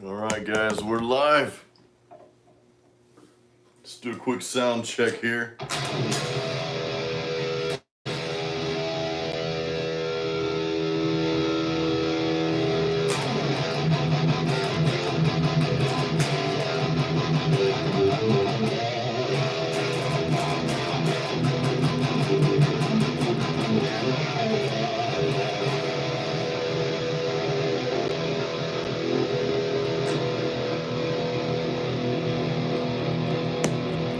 All right, guys, we're live. Let's do a quick sound check here.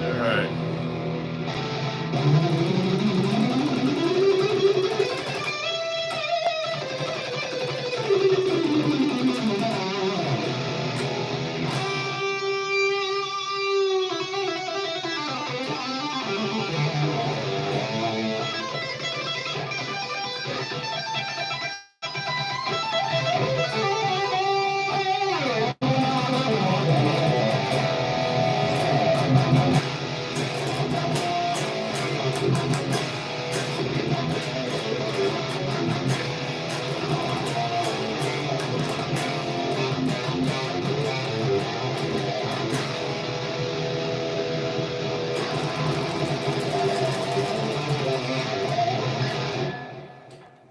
All right.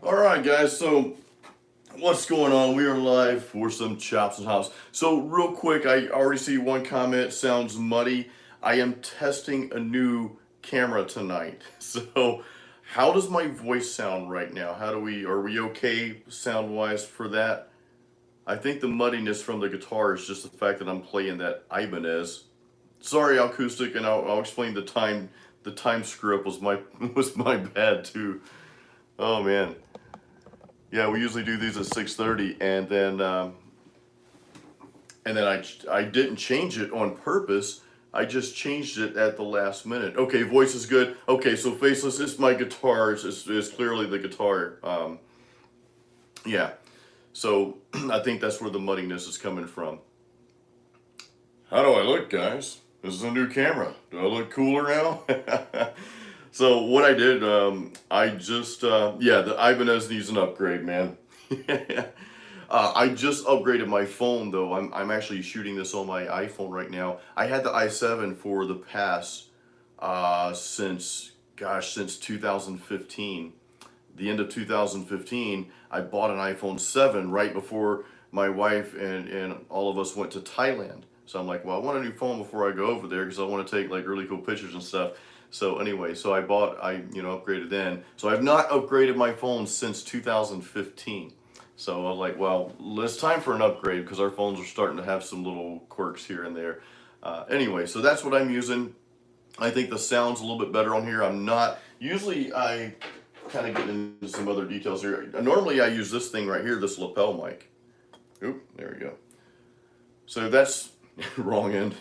All right, guys. So, what's going on? We are live for some chops and hops. So, real quick, I already see one comment. Sounds muddy. I am testing a new camera tonight. So, how does my voice sound right now? Are we okay sound wise for that? I think the muddiness from the guitar is just the fact that I'm playing that Ibanez. Sorry, acoustic, and I'll explain the time. The time screw up was my was my bad too. Oh man, yeah, we usually do these at 6:30, and then I didn't change it on purpose. I just changed it at the last minute. Okay, voice is good. Okay, so faceless is my guitar. Is clearly the guitar. Yeah, so I think that's where the muddiness is coming from. How do I look, guys? This is a new camera. Do I look cooler now? So what I did, I just, yeah, the Ibanez needs an upgrade, man. I just upgraded my phone though. I'm actually shooting this on my iPhone right now. I had the i7 for the past, since 2015. The end of 2015, I bought an iPhone 7 right before my wife and all of us went to Thailand. So I'm like, well, I want a new phone before I go over there because I want to take like really cool pictures and stuff. So anyway, so upgraded then. So I've not upgraded my phone since 2015. So I'm like, well, it's time for an upgrade because our phones are starting to have some little quirks here and there. Anyway, so that's what I'm using. I think the sound's a little bit better on here. I'm not, usually I kind of get into some other details here. Normally I use this thing right here, this lapel mic. Oop, there we go. So that's wrong end.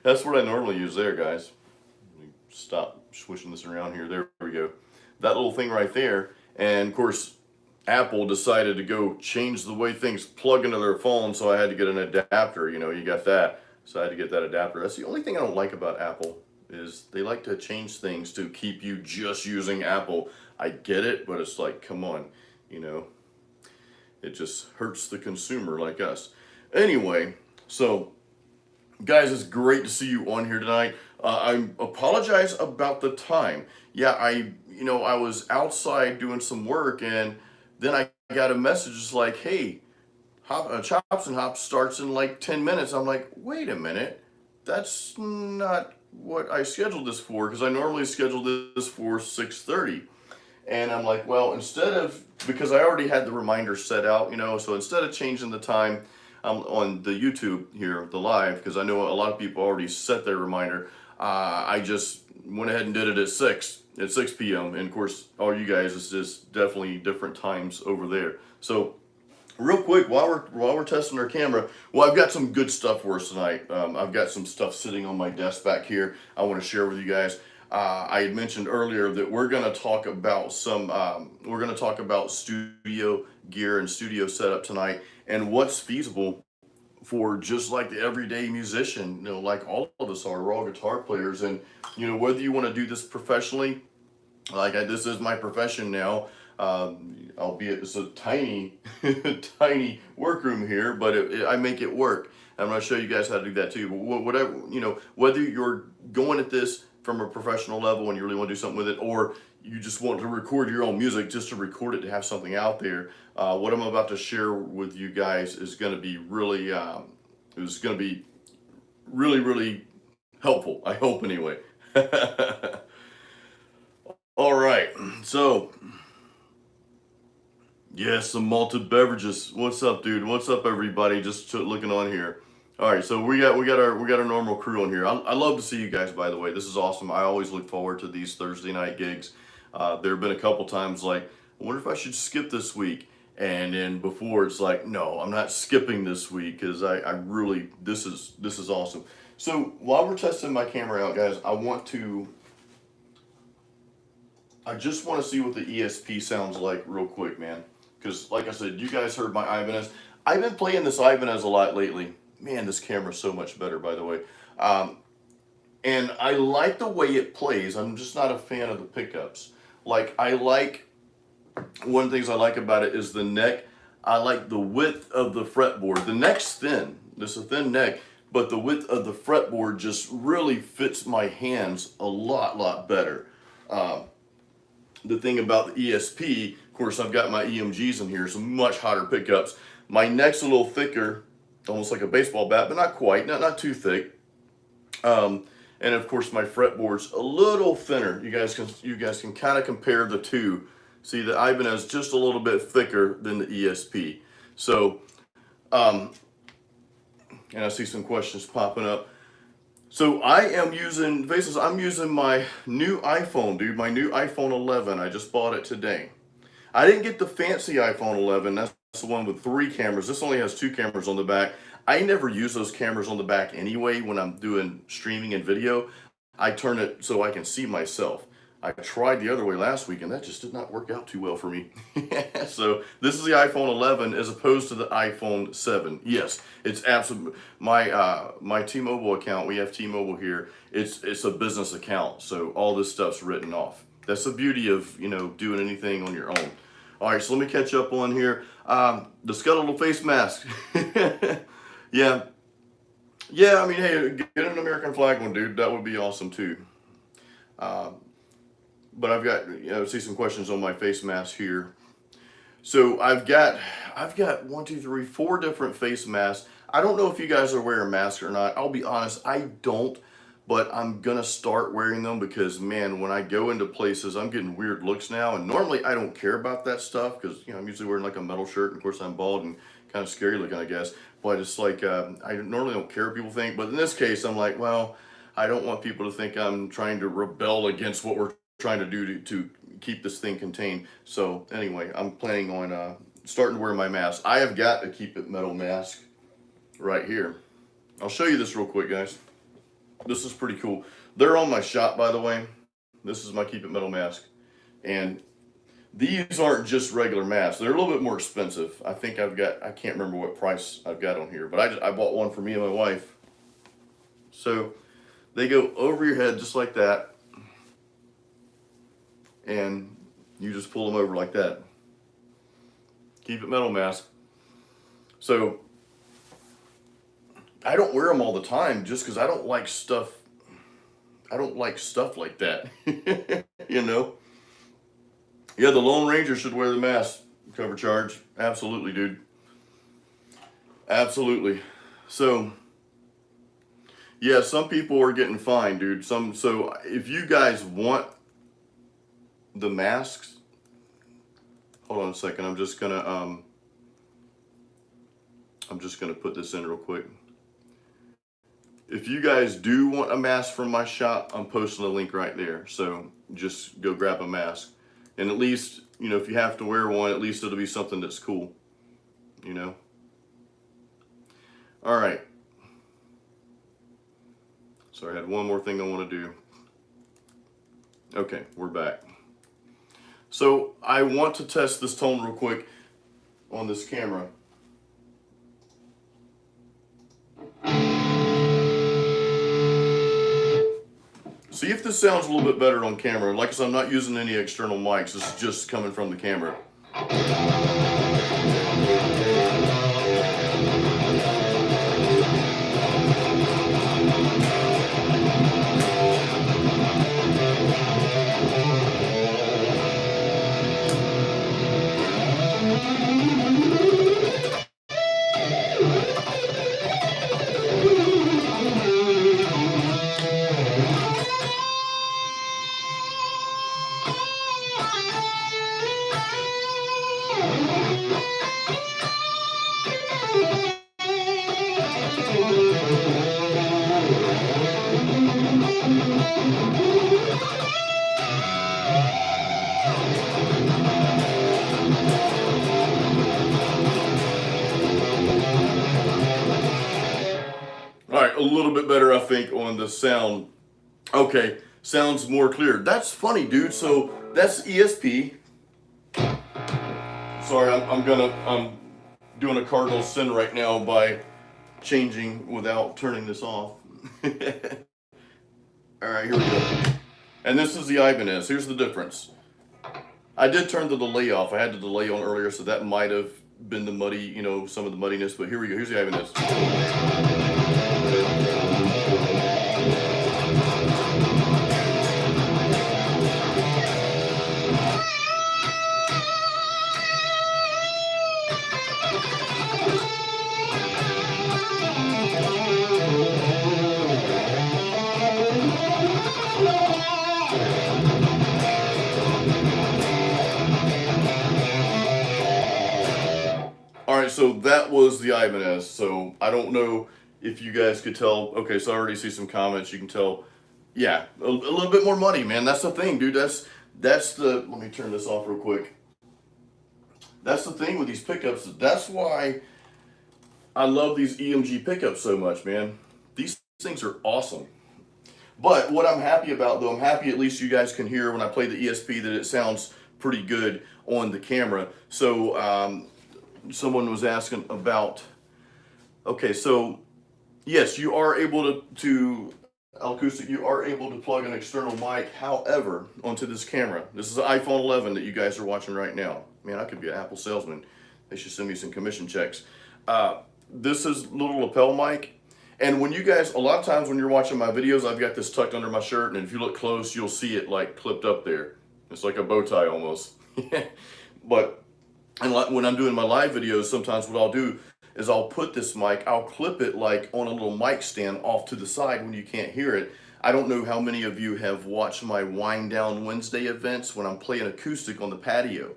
That's what I normally use there, guys. Stop swishing this around here. There we go. That little thing right there. And of course, Apple decided to go change the way things plug into their phone, so I had to get an adapter. You got that. So I had to get that adapter. That's the only thing I don't like about Apple is they like to change things to keep you just using Apple. I get it, but it's like, come on, it just hurts the consumer like us. Anyway, so guys, it's great to see you on here tonight. I apologize about the time. Yeah, I was outside doing some work, and then I got a message just like, "Hey, Chops and Hops starts in like 10 minutes." I'm like, "Wait a minute, that's not what I scheduled this for because I normally schedule this for 6:30." And I'm like, well, because I already had the reminder set out, so instead of changing the time on the YouTube here, the live, because I know a lot of people already set their reminder, I just went ahead and did it at 6 p.m. And of course, all you guys is just definitely different times over there. So real quick, while we're testing our camera, well, I've got some good stuff for us tonight. I've got some stuff sitting on my desk back here I want to share with you guys. I had mentioned earlier that we're going to talk about studio gear and studio setup tonight and what's feasible for just like the everyday musician, like all of us are. We're all guitar players, and whether you want to do this professionally, this is my profession now. Albeit it's a tiny, tiny workroom here, but I make it work. I'm going to show you guys how to do that too. But whatever, whether you're going at this from a professional level and you really want to do something with it, or you just want to record your own music just to record it to have something out there, what I'm about to share with you guys is going to be really, really helpful. I hope anyway. All right, so yes, some malted beverages. What's up, dude? What's up, everybody? Just looking on here. All right, so we got our normal crew on here. I love to see you guys. By the way, this is awesome. I always look forward to these Thursday night gigs. There have been a couple times like, I wonder if I should skip this week. And then before it's like, no, I'm not skipping this week because I really this is awesome. So while we're testing my camera out, guys, I just want to see what the ESP sounds like real quick, man. Because like I said, you guys heard my Ibanez. I've been playing this Ibanez a lot lately. Man, this camera's so much better, by the way. And I like the way it plays. I'm just not a fan of the pickups. One of the things I like about it is the neck. I like the width of the fretboard. The neck's thin. This is a thin neck, but the width of the fretboard just really fits my hands a lot better. The thing about the ESP, of course, I've got my EMGs in here, some much hotter pickups. My neck's a little thicker, almost like a baseball bat, but not quite, not too thick. And of course, my fretboard's a little thinner. You guys can kind of compare the two. See, the Ibanez just a little bit thicker than the ESP. So, and I see some questions popping up. So I'm using my new iPhone, dude, my new iPhone 11. I just bought it today. I didn't get the fancy iPhone 11. That's the one with 3 cameras. This only has 2 cameras on the back. I never use those cameras on the back anyway when I'm doing streaming and video. I turn it so I can see myself. I tried the other way last week and that just did not work out too well for me. So this is the iPhone 11 as opposed to the iPhone 7. Yes, it's absolutely my T-Mobile account. We have T-Mobile here. It's a business account, so all this stuff's written off. That's the beauty of doing anything on your own. All right, so let me catch up on here. The skeletal face mask. Yeah. I mean, hey, get an American flag one, dude. That would be awesome too. But I've got, see some questions on my face mask here. So I've got 1, 2, 3, 4 different face masks. I don't know if you guys are wearing masks or not. I'll be honest, I don't, but I'm gonna start wearing them because, man, when I go into places, I'm getting weird looks now. And normally I don't care about that stuff because, I'm usually wearing like a metal shirt. And of course I'm bald and kind of scary looking, I guess. But it's like, I normally don't care what people think. But in this case, I'm like, well, I don't want people to think I'm trying to rebel against what we're trying to do to keep this thing contained. So anyway, I'm planning on starting to wear my mask. I have got a Keep It Metal mask right here. I'll show you this real quick, guys. This is pretty cool. They're on my shop, by the way. This is my Keep It Metal mask. And these aren't just regular masks. They're a little bit more expensive. I think I can't remember what price I've got on here, but I bought one for me and my wife. So they go over your head just like that. And you just pull them over like that. Keep It Metal mask. So I don't wear them all the time just because I don't like stuff. I don't like stuff like that. Yeah, the Lone Ranger should wear the mask. Cover charge. Absolutely, dude. Absolutely. So yeah, some people are getting fined, dude. So if you guys want the masks, hold on a second. I'm just gonna put this in real quick. If you guys do want a mask from my shop, I'm posting a link right there. So just go grab a mask, and at least if you have to wear one, at least it'll be something that's cool. All right. So I had one more thing I want to do. Okay, we're back. So I want to test this tone real quick on this camera. See if this sounds a little bit better on camera. Like I said, I'm not using any external mics. This is just coming from the camera. All right, a little bit better, I think, on the sound. Okay, sounds more clear. That's funny, dude. So that's ESP. Sorry, I'm doing a cardinal sin right now by changing without turning this off. All right, here we go. And this is the Ibanez. Here's the difference. I did turn the delay off. I had the delay on earlier, so that might have been the muddy, you know, some of the muddiness. But here we go. Here's the Ibanez. All right, so that was the Ibanez. So I don't know if you guys could tell. Okay, so I already see some comments. You can tell, yeah, a little bit more muddy, man. That's the thing, dude. That's the. Let me turn this off real quick. That's the thing with these pickups. That's why I love these EMG pickups so much, man. These things are awesome. But what I'm happy about, though, I'm happy at least you guys can hear when I play the ESP that it sounds pretty good on the camera. So someone was asking about, okay, so yes, you are able to acoustic, you are able to plug an external mic, however, onto this camera. This is an iPhone 11 that you guys are watching right now. Man, I could be an Apple salesman. They should send me some commission checks. This is little lapel mic. And when you guys, a lot of times when you're watching my videos, I've got this tucked under my shirt, and if you look close, you'll see it like clipped up there. It's like a bow tie almost. But and like when I'm doing my live videos, sometimes what I'll do is I'll put this mic, I'll clip it like on a little mic stand off to the side when you can't hear it. I don't know how many of you have watched my Wind Down Wednesday events when I'm playing acoustic on the patio.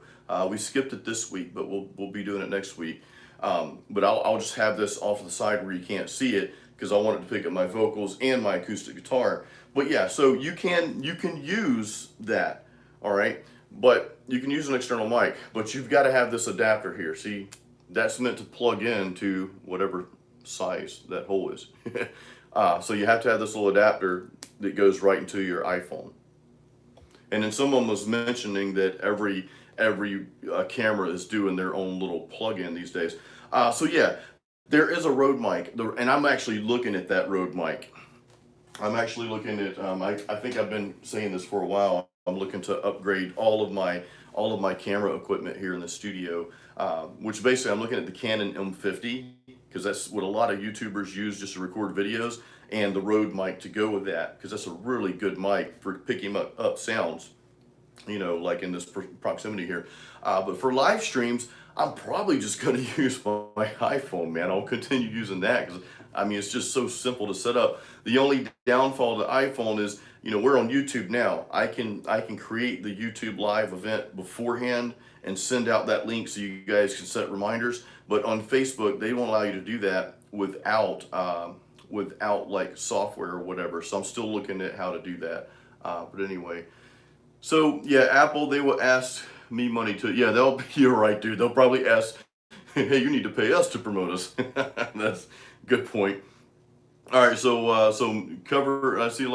We skipped it this week, but we'll be doing it next week. But I'll just have this off to the side where you can't see it because I want it to pick up my vocals and my acoustic guitar. But yeah, so you can use that, all right? But you can use an external mic, but you've got to have this adapter here. See, that's meant to plug in to whatever size that hole is. So you have to have this little adapter that goes right into your iPhone. And then someone was mentioning that every camera is doing their own little plug-in these days. So yeah, there is a Rode mic, and I'm actually looking at that Rode mic. I'm actually looking at, I think I've been saying this for a while. I'm looking to upgrade all of my camera equipment here in the studio, which basically I'm looking at the Canon M50 because that's what a lot of YouTubers use just to record videos, and the Rode mic to go with that because that's a really good mic for picking up sounds, you know, like in this proximity here. But for live streams, I'm probably just going to use my iPhone, man. I'll continue using that because, I mean, it's just so simple to set up. The only downfall to the iPhone is, you know, we're on YouTube now. I can create the YouTube live event beforehand and send out that link so you guys can set reminders. But on Facebook, they won't allow you to do that without like software or whatever. So I'm still looking at how to do that. But anyway, so yeah, Apple, they will ask me money to, yeah, you're right, dude. They'll probably ask, hey, you need to pay us to promote us. That's a good point. All right, so I see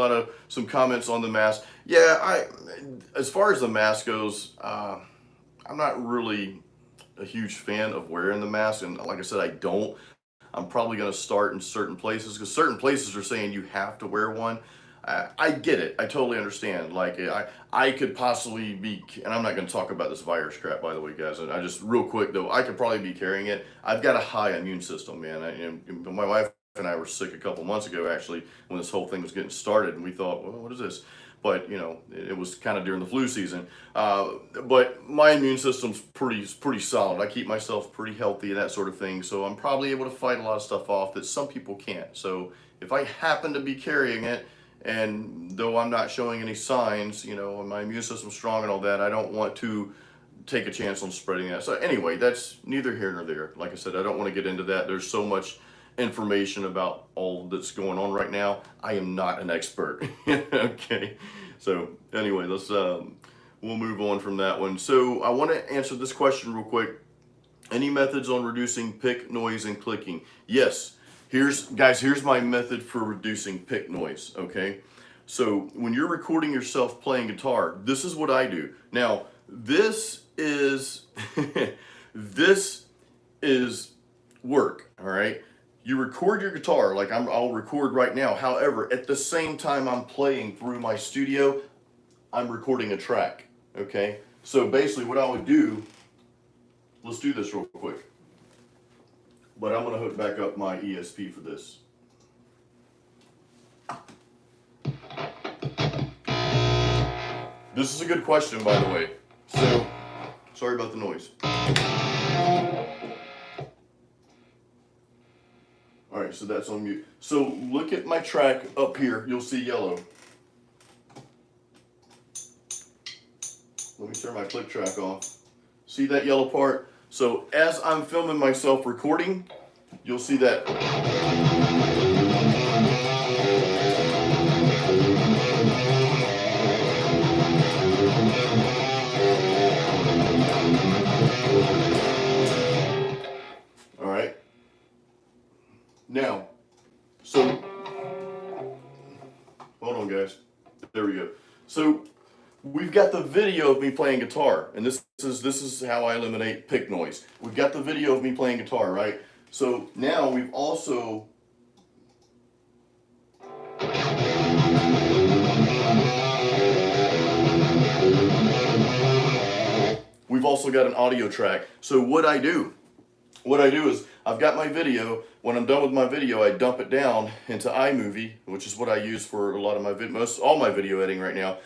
some comments on the mask. Yeah, as far as the mask goes, I'm not really a huge fan of wearing the mask, and like I said, I don't. I'm probably going to start in certain places because certain places are saying you have to wear one. I get it. I totally understand. Like I could possibly be, and I'm not going to talk about this virus crap, by the way, guys. I just real quick though, I could probably be carrying it. I've got a high immune system, man. And my wife and I were sick a couple months ago, actually, when this whole thing was getting started, and we thought, well, what is this? But it was kind of during the flu season. But my immune system's pretty solid. I keep myself pretty healthy and that sort of thing. So I'm probably able to fight a lot of stuff off that some people can't. So if I happen to be carrying it, and though I'm not showing any signs, and my immune system's strong and all that, I don't want to take a chance on spreading that. So anyway, that's neither here nor there. Like I said, I don't want to get into that. There's so much information about all that's going on right now. I am not an expert. Okay. So anyway, we'll move on from that one. So I want to answer this question real quick. Any methods on reducing pick, noise, and clicking? Yes. Here's my method for reducing pick noise, okay? So when you're recording yourself playing guitar, this is what I do. Now, this is this is work, all right? You record your guitar like I'll record right now. However, at the same time I'm playing through my studio, I'm recording a track, okay? So basically what I would do, let's do this real quick. But I'm going to hook back up my ESP for this. This is a good question, by the way. So, sorry about the noise. Alright, so that's on mute. So look at my track up here. You'll see yellow. Let me turn my click track off. See that yellow part? So as I'm filming myself recording, you'll see that. All right. Now, so hold on, guys. There we go. So we've got the video of me playing guitar, and this is how I eliminate pick noise. We've got the video of me playing guitar, right? So now we've also got an audio track. So what I do is I've got my video. When I'm done with my video, I dump it down into iMovie, which is what I use for a lot of my all my video editing right now.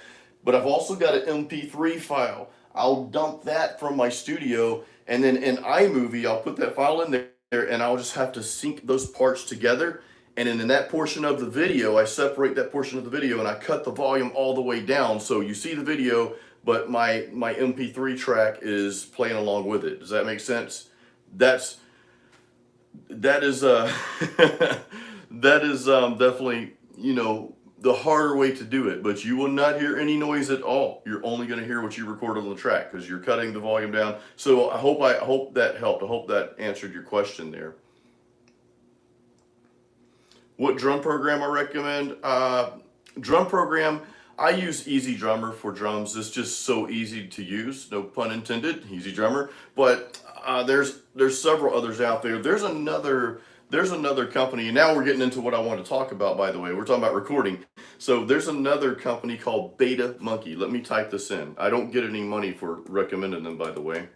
But I've also got an MP3 file. I'll dump that from my studio, and then in iMovie, I'll put that file in there, and I'll just have to sync those parts together. And then in that portion of the video, I separate that portion of the video, and I cut the volume all the way down. So you see the video, but my MP3 track is playing along with it. Does that make sense? That is definitely, the harder way to do it, but you will not hear any noise at all. You're only going to hear what you recorded on the track because you're cutting the volume down. So I hope that helped. I hope that answered your question there. What drum program I recommend? Drum program, I use Easy Drummer for drums. It's just so easy to use, no pun intended, Easy Drummer. But there's several others out there. There's another company, and now we're getting into what I want to talk about, by the way. We're talking about recording. So there's another company called Beta Monkey. Let me type this in. I don't get any money for recommending them, by the way,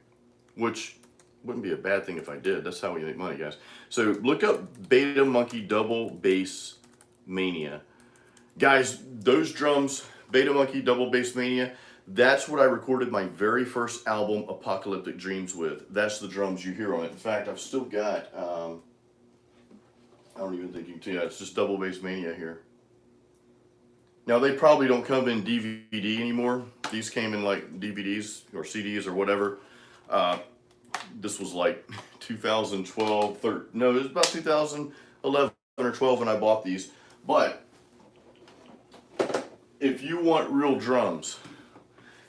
which wouldn't be a bad thing if I did. That's how we make money, guys. So look up Beta Monkey Double Bass Mania. Guys, those drums, Beta Monkey Double Bass Mania, that's what I recorded my very first album, Apocalyptic Dreams, with. That's the drums you hear on it. In fact, I've still got... I don't even think you can see that. It's just Double Bass Mania here. Now, they probably don't come in DVD anymore. These came in like DVDs or CDs or whatever. This was like 2012, no, it was about 2011 or 12 when I bought these. But if you want real drums,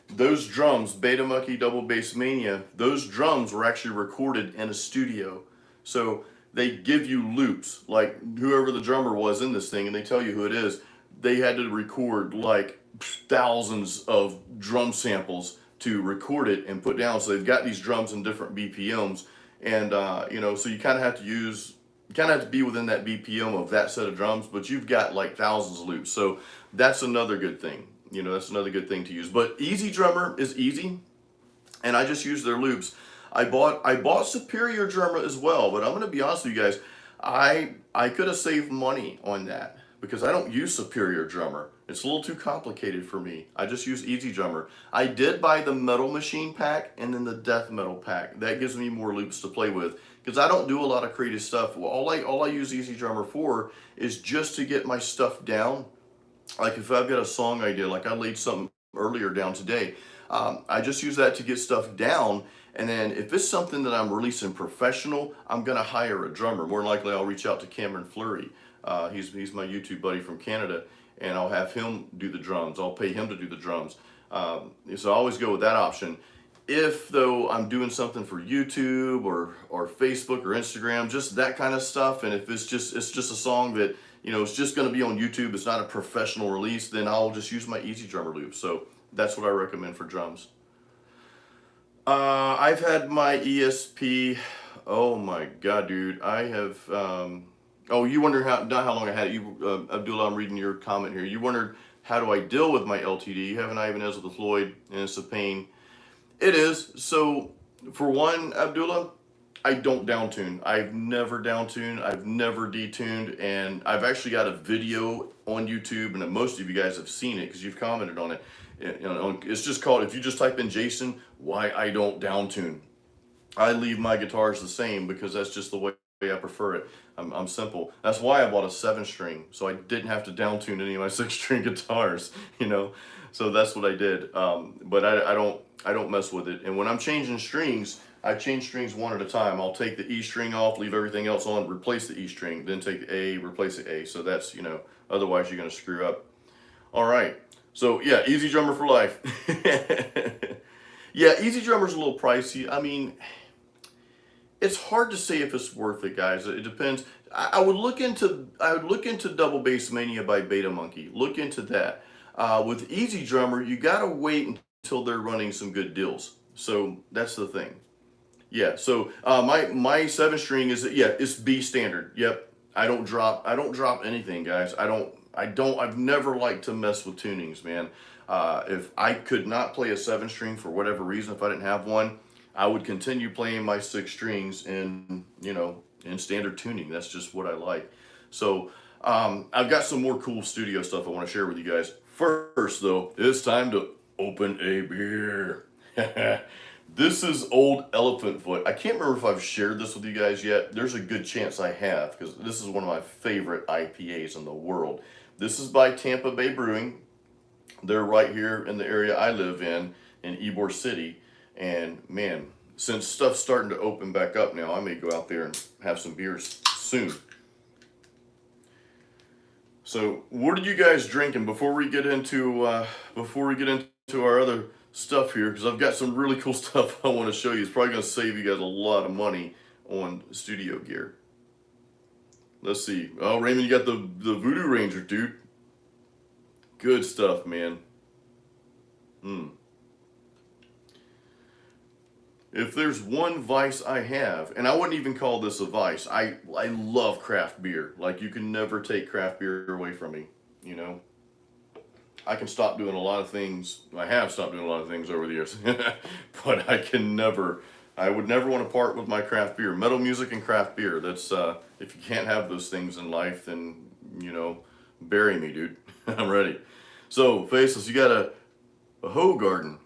those drums, Beta Monkey Double Bass Mania, those drums were actually recorded in a studio. So they give you loops, like whoever the drummer was in this thing, and they tell you who it is. They had to record like thousands of drum samples to record it and put down. So they've got these drums in different BPMs, and so you kind of have to use you kind of have to be within that BPM of that set of drums, but you've got like thousands of loops. So that's another good thing. You know, that's another good thing to use. But Easy Drummer is easy, and I just use their loops. I bought Superior Drummer as well, but I'm gonna be honest with you guys, I could have saved money on that because I don't use Superior Drummer. It's a little too complicated for me. I just use Easy Drummer. I did buy the Metal Machine pack and then the Death Metal pack. That gives me more loops to play with because I don't do a lot of creative stuff. Well, all I use Easy Drummer for is just to get my stuff down. Like if I've got a song idea, like I laid something earlier down today, I just use that to get stuff down. And then if it's something that I'm releasing professional, I'm gonna hire a drummer. More than likely, I'll reach out to Cameron Fleury. He's my YouTube buddy from Canada, and I'll have him do the drums. I'll pay him to do the drums. So I always go with that option. If though I'm doing something for YouTube or Facebook or Instagram, just that kind of stuff, and if it's just a song that it's just going to be on YouTube, it's not a professional release, then I'll just use my Easy Drummer loop. So that's what I recommend for drums. I've had my ESP. Oh my God, dude! I have. Oh, you wonder not how long I had it. Abdullah, I'm reading your comment here. You wondered how do I deal with my LTD? You have an Ibanez with a Floyd, and it's a pain. It is. So for one, Abdullah, I don't downtune. I've never downtuned. I've never detuned, and I've actually got a video on YouTube, and most of you guys have seen it because you've commented on it. It's just called, if you just type in Jason, why I don't downtune. I leave my guitars the same because that's just the way I prefer it. I'm simple. That's why I bought a 7-string, so I didn't have to downtune any of my 6-string guitars. So that's what I did. But I don't mess with it. And when I'm changing strings, I change strings one at a time. I'll take the E string off, leave everything else on, replace the E string, then take the A, replace the A. So that's, otherwise you're going to screw up. All right. So yeah, Easy Drummer for life. Yeah, Easy Drummer's a little pricey. I mean, it's hard to say if it's worth it, guys. It depends. I would look into Double Bass Mania by Beta Monkey. Look into that. With Easy Drummer, you gotta wait until they're running some good deals. So that's the thing. Yeah. So my 7-string is it's B standard. Yep. I don't drop anything, guys. I've never liked to mess with tunings, man. If I could not play a 7-string for whatever reason, if I didn't have one, I would continue playing my 6 strings in standard tuning. That's just what I like. So I've got some more cool studio stuff I want to share with you guys. First, though, it's time to open a beer. This is Old Elephant Foot. I can't remember if I've shared this with you guys yet. There's a good chance I have because this is one of my favorite IPAs in the world. This is by Tampa Bay Brewing. They're right here in the area I live in Ybor City. And man, since stuff's starting to open back up now, I may go out there and have some beers soon. So, what are you guys drinking before we get into our other stuff here? Because I've got some really cool stuff I want to show you. It's probably going to save you guys a lot of money on studio gear. Let's see. Oh, Raymond, you got the Voodoo Ranger, dude. Good stuff, man. If there's one vice I have, and I wouldn't even call this a vice, I love craft beer. Like, you can never take craft beer away from me, I can stop doing a lot of things. I have stopped doing a lot of things over the years. But I would never want to part with my craft beer. Metal music and craft beer. That's, if you can't have those things in life, then, bury me, dude. I'm ready. So, Faceless, you got a Hoegaarden.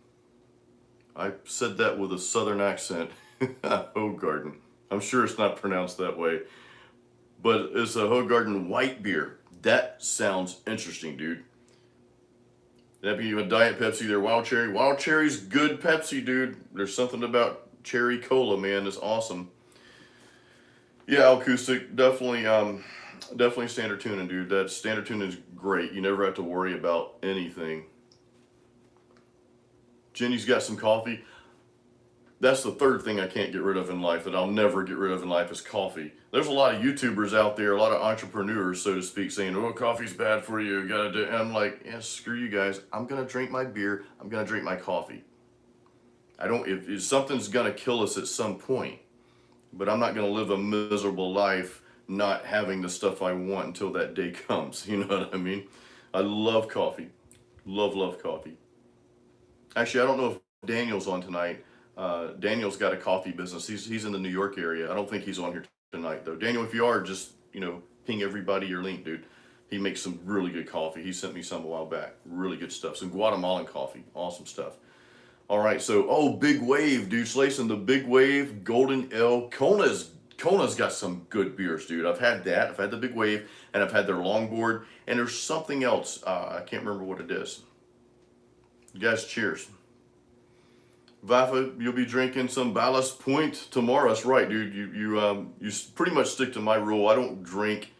I said that with a southern accent. Hoegaarden. I'm sure it's not pronounced that way. But it's a Hoegaarden white beer. That sounds interesting, dude. That'd be a Diet Pepsi there. Wild Cherry. Wild Cherry's good Pepsi, dude. There's something about cherry cola, man. It's awesome. Yeah, acoustic. Definitely standard tuning, dude. That standard tuning is great. You never have to worry about anything. Jenny's got some coffee. That's the third thing I can't get rid of in life, that I'll never get rid of in life, is coffee. There's a lot of YouTubers out there, a lot of entrepreneurs, so to speak, saying, oh, coffee's bad for you, gotta do it. And I'm like, yeah, screw you guys. I'm gonna drink my beer, I'm gonna drink my coffee. If something's gonna kill us at some point, but I'm not gonna live a miserable life not having the stuff I want until that day comes. You know what I mean? I love coffee. Love coffee. Actually, I don't know if Daniel's on tonight. Daniel's got a coffee business. He's in the New York area. I don't think he's on here tonight though. Daniel, if you are, just ping everybody your link, dude. He makes some really good coffee. He sent me some a while back. Really good stuff. Some Guatemalan coffee. Awesome stuff. All right, so Big Wave, dude. Slayson, the Big Wave Golden Ale. Kona's got some good beers, dude. I've had that. I've had the Big Wave, and I've had their longboard. And there's something else. I can't remember what it is. You guys, cheers. Vafa, you'll be drinking some Ballast Point tomorrow. That's right, dude. You pretty much stick to my rule. I don't drink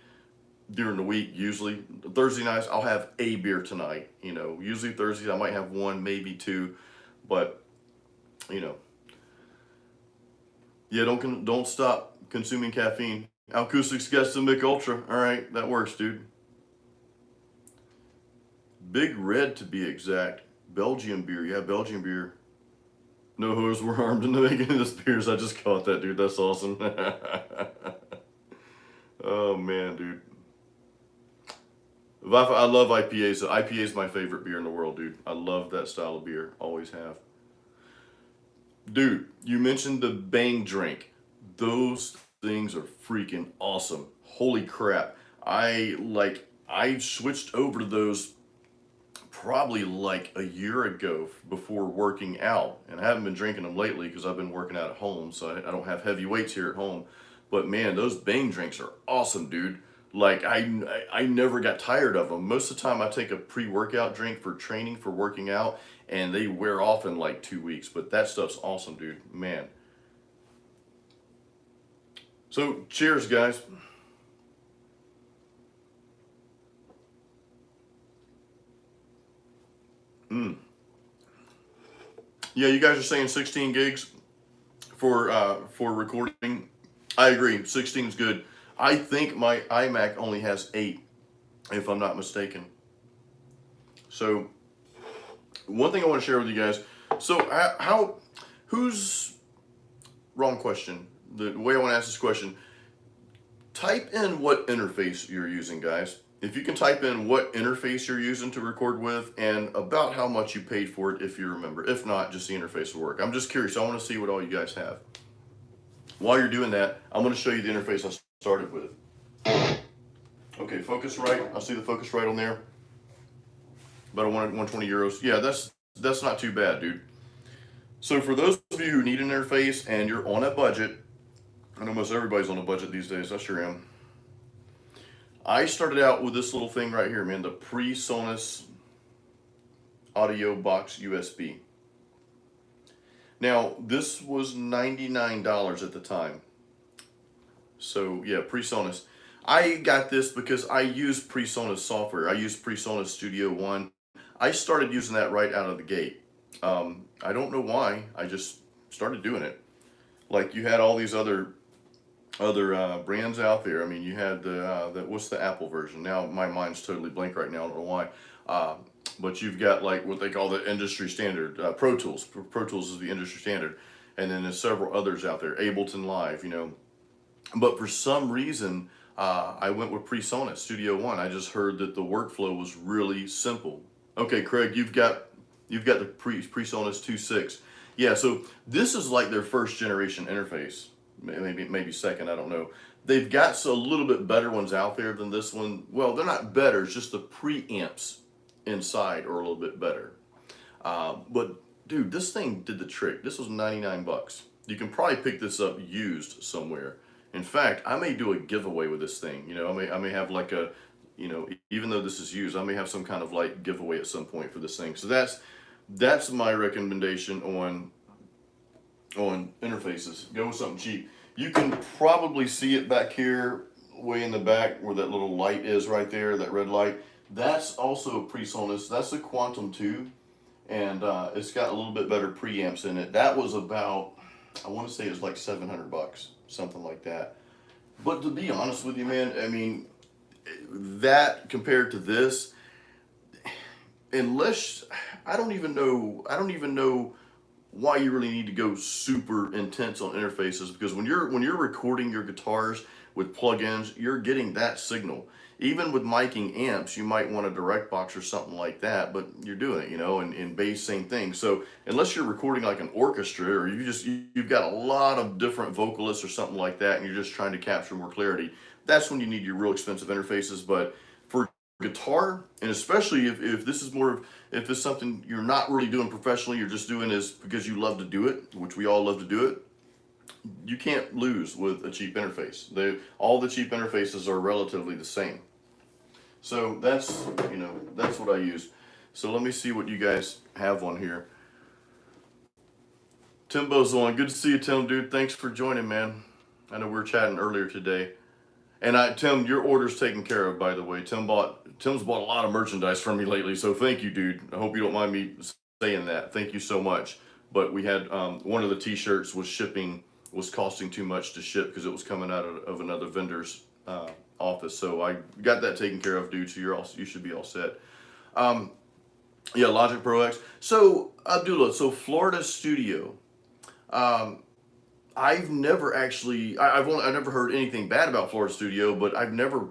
during the week. Usually Thursday nights, I'll have a beer tonight. Usually Thursdays I might have one, maybe two, but yeah, don't stop consuming caffeine. Acoustics gets the Mick Ultra. All right, that works, dude. Big Red to be exact. Belgian beer. Yeah, Belgian beer. No hoes were harmed in the making of this beers. I just caught that, dude. That's awesome. Oh man, dude. I love IPAs. So IPA is my favorite beer in the world, dude. I love that style of beer. Always have. Dude, you mentioned the Bang drink. Those things are freaking awesome. Holy crap. I switched over to those probably like a year ago before working out, and I haven't been drinking them lately because I've been working out at home, so I don't have heavy weights here at home. But man, those Bang drinks are awesome, dude. Like I never got tired of them. Most of the time I take a pre-workout drink for training, for working out, and they wear off in like 2 weeks. But that stuff's awesome, dude. Man. So cheers, guys. Yeah, you guys are saying 16 gigs for recording. I agree. 16 is good. I think my iMac only has 8, if I'm not mistaken. So, one thing I want to share with you guys. So, wrong question. The way I want to ask this question, type in what interface you're using, guys. If you can type in what interface you're using to record with and about how much you paid for it, if you remember. If not, just the interface will work. I'm just curious. I want to see what all you guys have. While you're doing that, I'm going to show you the interface I started with. Okay, Focusrite. I see the Focusrite on there. About 120 euros. Yeah, that's not too bad, dude. So for those of you who need an interface and you're on a budget, and almost everybody's on a budget these days, I sure am. I started out with this little thing right here, man, the PreSonus Audio Box USB. Now, this was $99 at the time. So, yeah, PreSonus. I got this because I use PreSonus software. I use PreSonus Studio One. I started using that right out of the gate. I don't know why. I just started doing it. Like, you had all these other brands out there. I mean, you had the what's the Apple version? Now my mind's totally blank right now. I don't know why. But you've got like what they call the industry standard, Pro Tools. Pro Tools is the industry standard, and then there's several others out there, Ableton Live, But for some reason, I went with PreSonus Studio One. I just heard that the workflow was really simple. Okay, Craig, you've got the PreSonus 2.6. Yeah, so this is like their first generation interface. Maybe second, I don't know. They've got a little bit better ones out there than this one. Well, they're not better, it's just the preamps inside are a little bit better. But dude, this thing did the trick. This was 99 bucks. You can probably pick this up used somewhere. In fact, I may do a giveaway with this thing. I may have like a, even though this is used, I may have some kind of like giveaway at some point for this thing. So that's my recommendation on interfaces. Go with something cheap. You can probably see it back here, way in the back where that little light is right there, that red light. That's also a PreSonus. That's a Quantum 2, and it's got a little bit better preamps in it. That was about, I want to say it was like 700 bucks, something like that. But to be honest with you, man, I mean, that compared to this, unless, I don't even know why you really need to go super intense on interfaces, because when you're recording your guitars, with plugins, you're getting that signal. Even with miking amps, you might want a direct box or something like that, but you're doing it, you know, and in bass, same thing. So unless you're recording like an orchestra, or you've got a lot of different vocalists or something like that, and you're just trying to capture more clarity, that's when you need your real expensive interfaces. But for guitar, and especially if this is more of, if it's something you're not really doing professionally, you're just doing this because you love to do it, which we all love to do it, you can't lose with a cheap interface. All the cheap interfaces are relatively the same. So that's, you know, that's what I use. So let me see what you guys have on here. Timbo's on. Good to see you, Tim, dude. Thanks for joining, man. I know we were chatting earlier today. And Tim, your order's taken care of, by the way. Tim's bought a lot of merchandise from me lately, so thank you, dude. I hope you don't mind me saying that. Thank you so much. But we had one of the T-shirts was costing too much to ship because it was coming out of another vendor's office. So I got that taken care of, dude. So you should be all set. Yeah, Logic Pro X. So Abdullah, so Florida Studio. I've never actually, I've never heard anything bad about Florida Studio, but I've never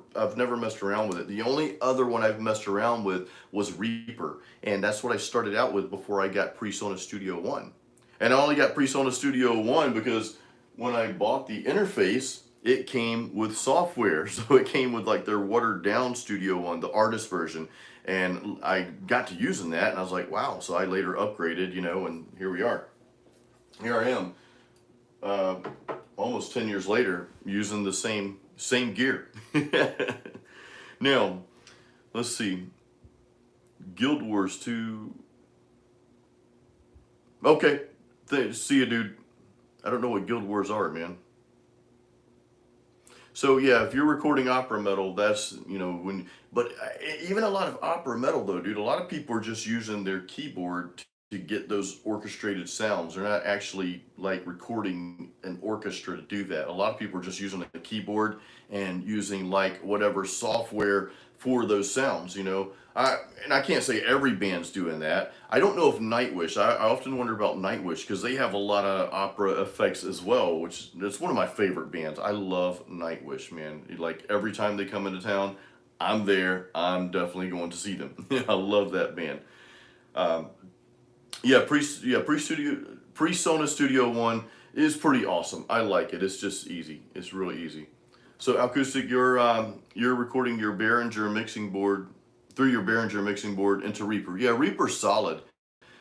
messed around with it. The only other one I've messed around with was Reaper, and that's what I started out with before I got PreSonus Studio One. And I only got PreSonus Studio One because when I bought the interface, it came with software, so it came with like their watered down Studio One, the artist version, and I got to using that, and I was like, wow. So I later upgraded, you know, and here we are. Here I am. Almost 10 years later, using the same gear. Now, let's see. Guild Wars 2. Okay, see you, dude. I don't know what Guild Wars are, man. So yeah, if you're recording opera metal, that's, you know, but even a lot of opera metal though, dude, a lot of people are just using their keyboard to get those orchestrated sounds. They're not actually like recording an orchestra to do that. A lot of people are just using a keyboard and using like whatever software for those sounds, you know. And I can't say every band's doing that. I don't know if Nightwish, I often wonder about Nightwish because they have a lot of opera effects as well, which it's one of my favorite bands. I love Nightwish, man. Like every time they come into town, I'm there. I'm definitely going to see them. I love that band. Yeah, PreSonus Studio One is pretty awesome. I like it. It's just easy. It's really easy. So Acoustic, you're recording your Behringer mixing board through your Behringer mixing board into Reaper. Yeah, Reaper's solid.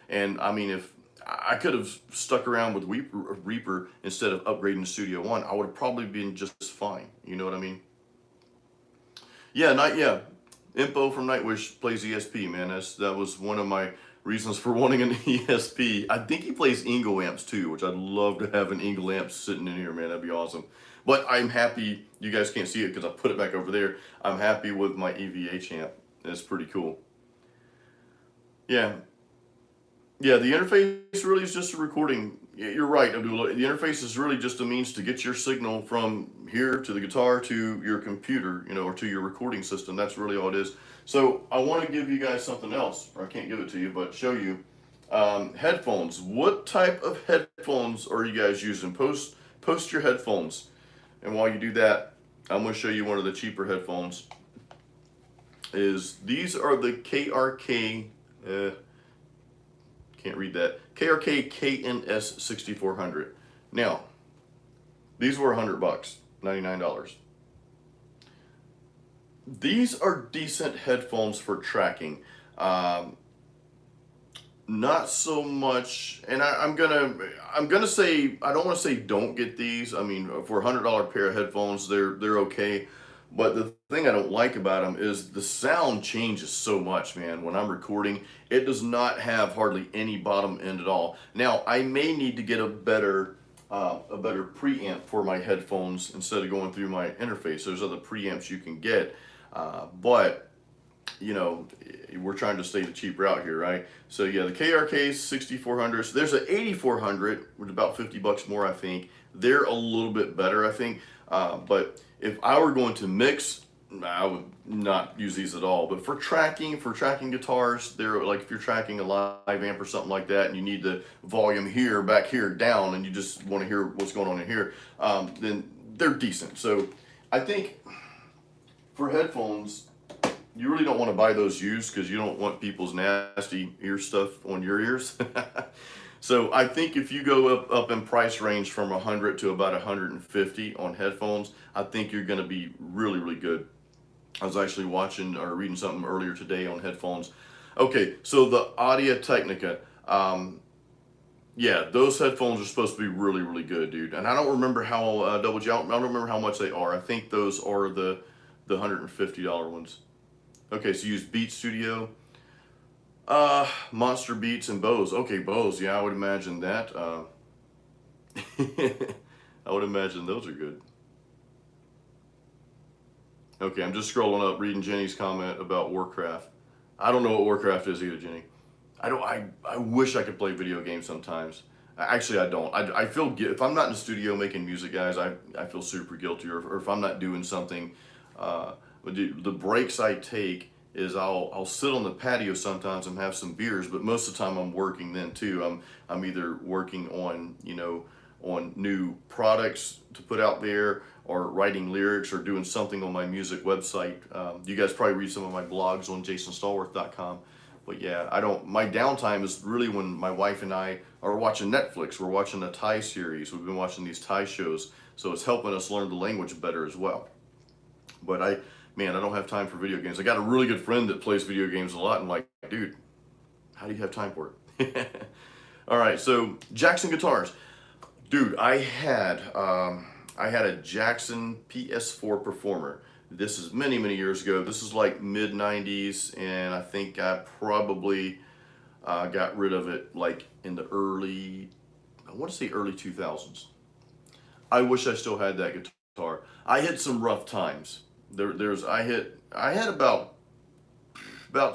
And I mean, if I could have stuck around with Reaper instead of upgrading to Studio One, I would have probably been just fine. You know what I mean? Yeah, Impo from Nightwish plays ESP, man. That was one of my reasons for wanting an ESP. I think he plays Ingo amps too, which I'd love to have an Ingo amp sitting in here, man. That'd be awesome. But I'm happy, you guys can't see it because I put it back over there. I'm happy with my EVH amp. It's pretty cool. Yeah, the interface really is just a recording. You're right, Abdullah. The interface is really just a means to get your signal from here to the guitar to your computer, you know, or to your recording system. That's really all it is. So I want to give you guys something else, or I can't give it to you, but show you. Headphones. What type of headphones are you guys using? Post your headphones. And while you do that, I'm going to show you one of the cheaper headphones. These are the KRK, can't read that, KRK KNS 6400. Now, these were $100, $99. These are decent headphones for tracking. Not so much, and I'm gonna say, I don't want to say don't get these. I mean, for $100 pair of headphones, they're okay. But the thing I don't like about them is the sound changes so much, man. When I'm recording, it does not have hardly any bottom end at all. Now, I may need to get a better preamp for my headphones instead of going through my interface. There's other preamps you can get, but you know, we're trying to stay the cheap route here, right? So yeah, the KRK 6400. So there's an 8400 with about $50 more, I think. They're a little bit better, I think. But if I were going to mix, I would not use these at all. But for tracking guitars, they're like if you're tracking a live amp or something like that, and you need the volume here, back here, down, and you just want to hear what's going on in here, then they're decent. So I think for headphones, you really don't want to buy those used because you don't want people's nasty ear stuff on your ears. So I think if you go up in price range from 100 to about 150 on headphones, I think you're going to be really good. I was actually watching or reading something earlier today on headphones. Okay, so the Audio Technica, yeah, those headphones are supposed to be really good, dude. And I don't remember how I don't remember how much they are. I think those are the $150 ones. Okay, so use Beat Studio, Monster Beats, and Bose. Okay, Bose. Yeah, I would imagine that. I would imagine those are good. Okay, I'm just scrolling up, reading Jenny's comment about Warcraft. I don't know what Warcraft is either, Jenny. I don't. I wish I could play video games sometimes. Actually, I don't. I feel if I'm not in the studio making music, guys, I feel super guilty. Or if I'm not doing something, but the breaks I take is I'll sit on the patio sometimes and have some beers, but most of the time I'm working then too. I'm either working on on new products to put out there, or writing lyrics, or doing something on my music website. You guys probably read some of my blogs on jasonstallworth.com. But yeah, I don't. My downtime is really when my wife and I are watching Netflix. We're watching a Thai series. We've been watching these Thai shows, so it's helping us learn the language better as well. But man, I don't have time for video games. I got a really good friend that plays video games a lot, and like, dude, how do you have time for it? All right, so Jackson guitars, dude. I had a Jackson PS4 Performer. This is many years ago. This is like mid 90s, and I think I probably got rid of it like in the I want to say early 2000s. I wish I still had that guitar. I hit some rough times. I had about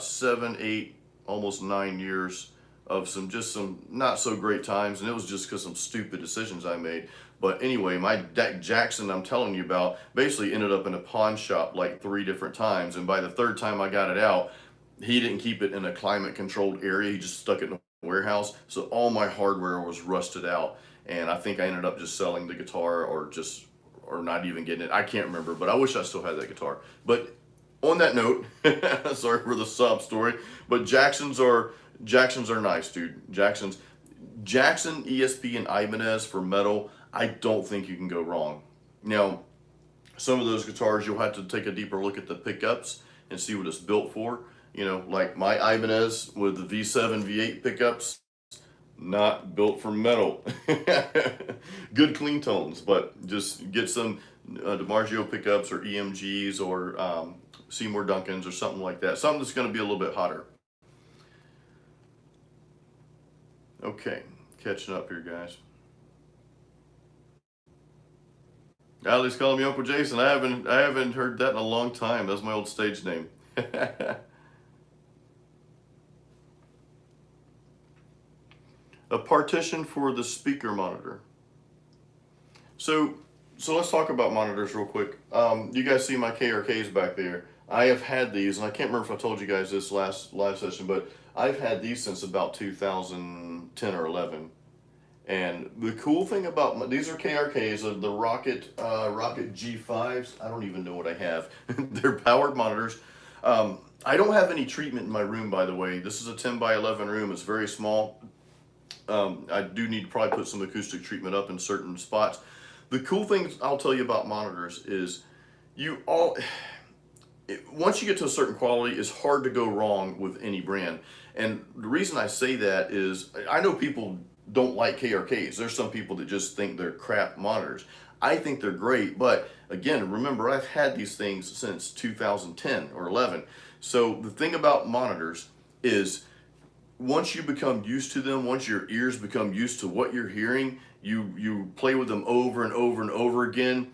7, 8, almost 9 years of some not so great times, and it was just because some stupid decisions I made. But anyway, my Jackson I'm telling you about basically ended up in a pawn shop like 3 different times, and by the 3rd time I got it out, he didn't keep it in a climate controlled area. He just stuck it in a warehouse, so all my hardware was rusted out, and I think I ended up just selling the guitar, or not even getting it. I can't remember, but I wish I still had that guitar. But on that note, sorry for the sob story, but Jacksons are nice, dude. Jackson, ESP, and Ibanez for metal. I don't think you can go wrong. Now, some of those guitars, you'll have to take a deeper look at the pickups and see what it's built for. Like my Ibanez with the V7, V8 pickups, not built for metal. Good clean tones, but just get some DiMarzio pickups or EMGs, or Seymour Duncans or something like that. Something that's going to be a little bit hotter. Okay, catching up here, guys. Allie's calling me Uncle Jason. I haven't heard that in a long time. That's my old stage name. A partition for the speaker monitor. So let's talk about monitors real quick. You guys see my KRKs back there. I have had these, and I can't remember if I told you guys this last live session, but I've had these since about 2010 or 11. And the cool thing about these are KRKs, the Rocket G5s. I don't even know what I have. They're powered monitors. I don't have any treatment in my room, by the way. This is a 10 by 11 room. It's very small. I do need to probably put some acoustic treatment up in certain spots. The cool thing I'll tell you about monitors is once you get to a certain quality, it's hard to go wrong with any brand. And the reason I say that is I know people don't like KRKs. There's some people that just think they're crap monitors. I think they're great, but again, remember, I've had these things since 2010 or 11. So the thing about monitors is once you become used to them, once your ears become used to what you're hearing, you play with them over and over and over again,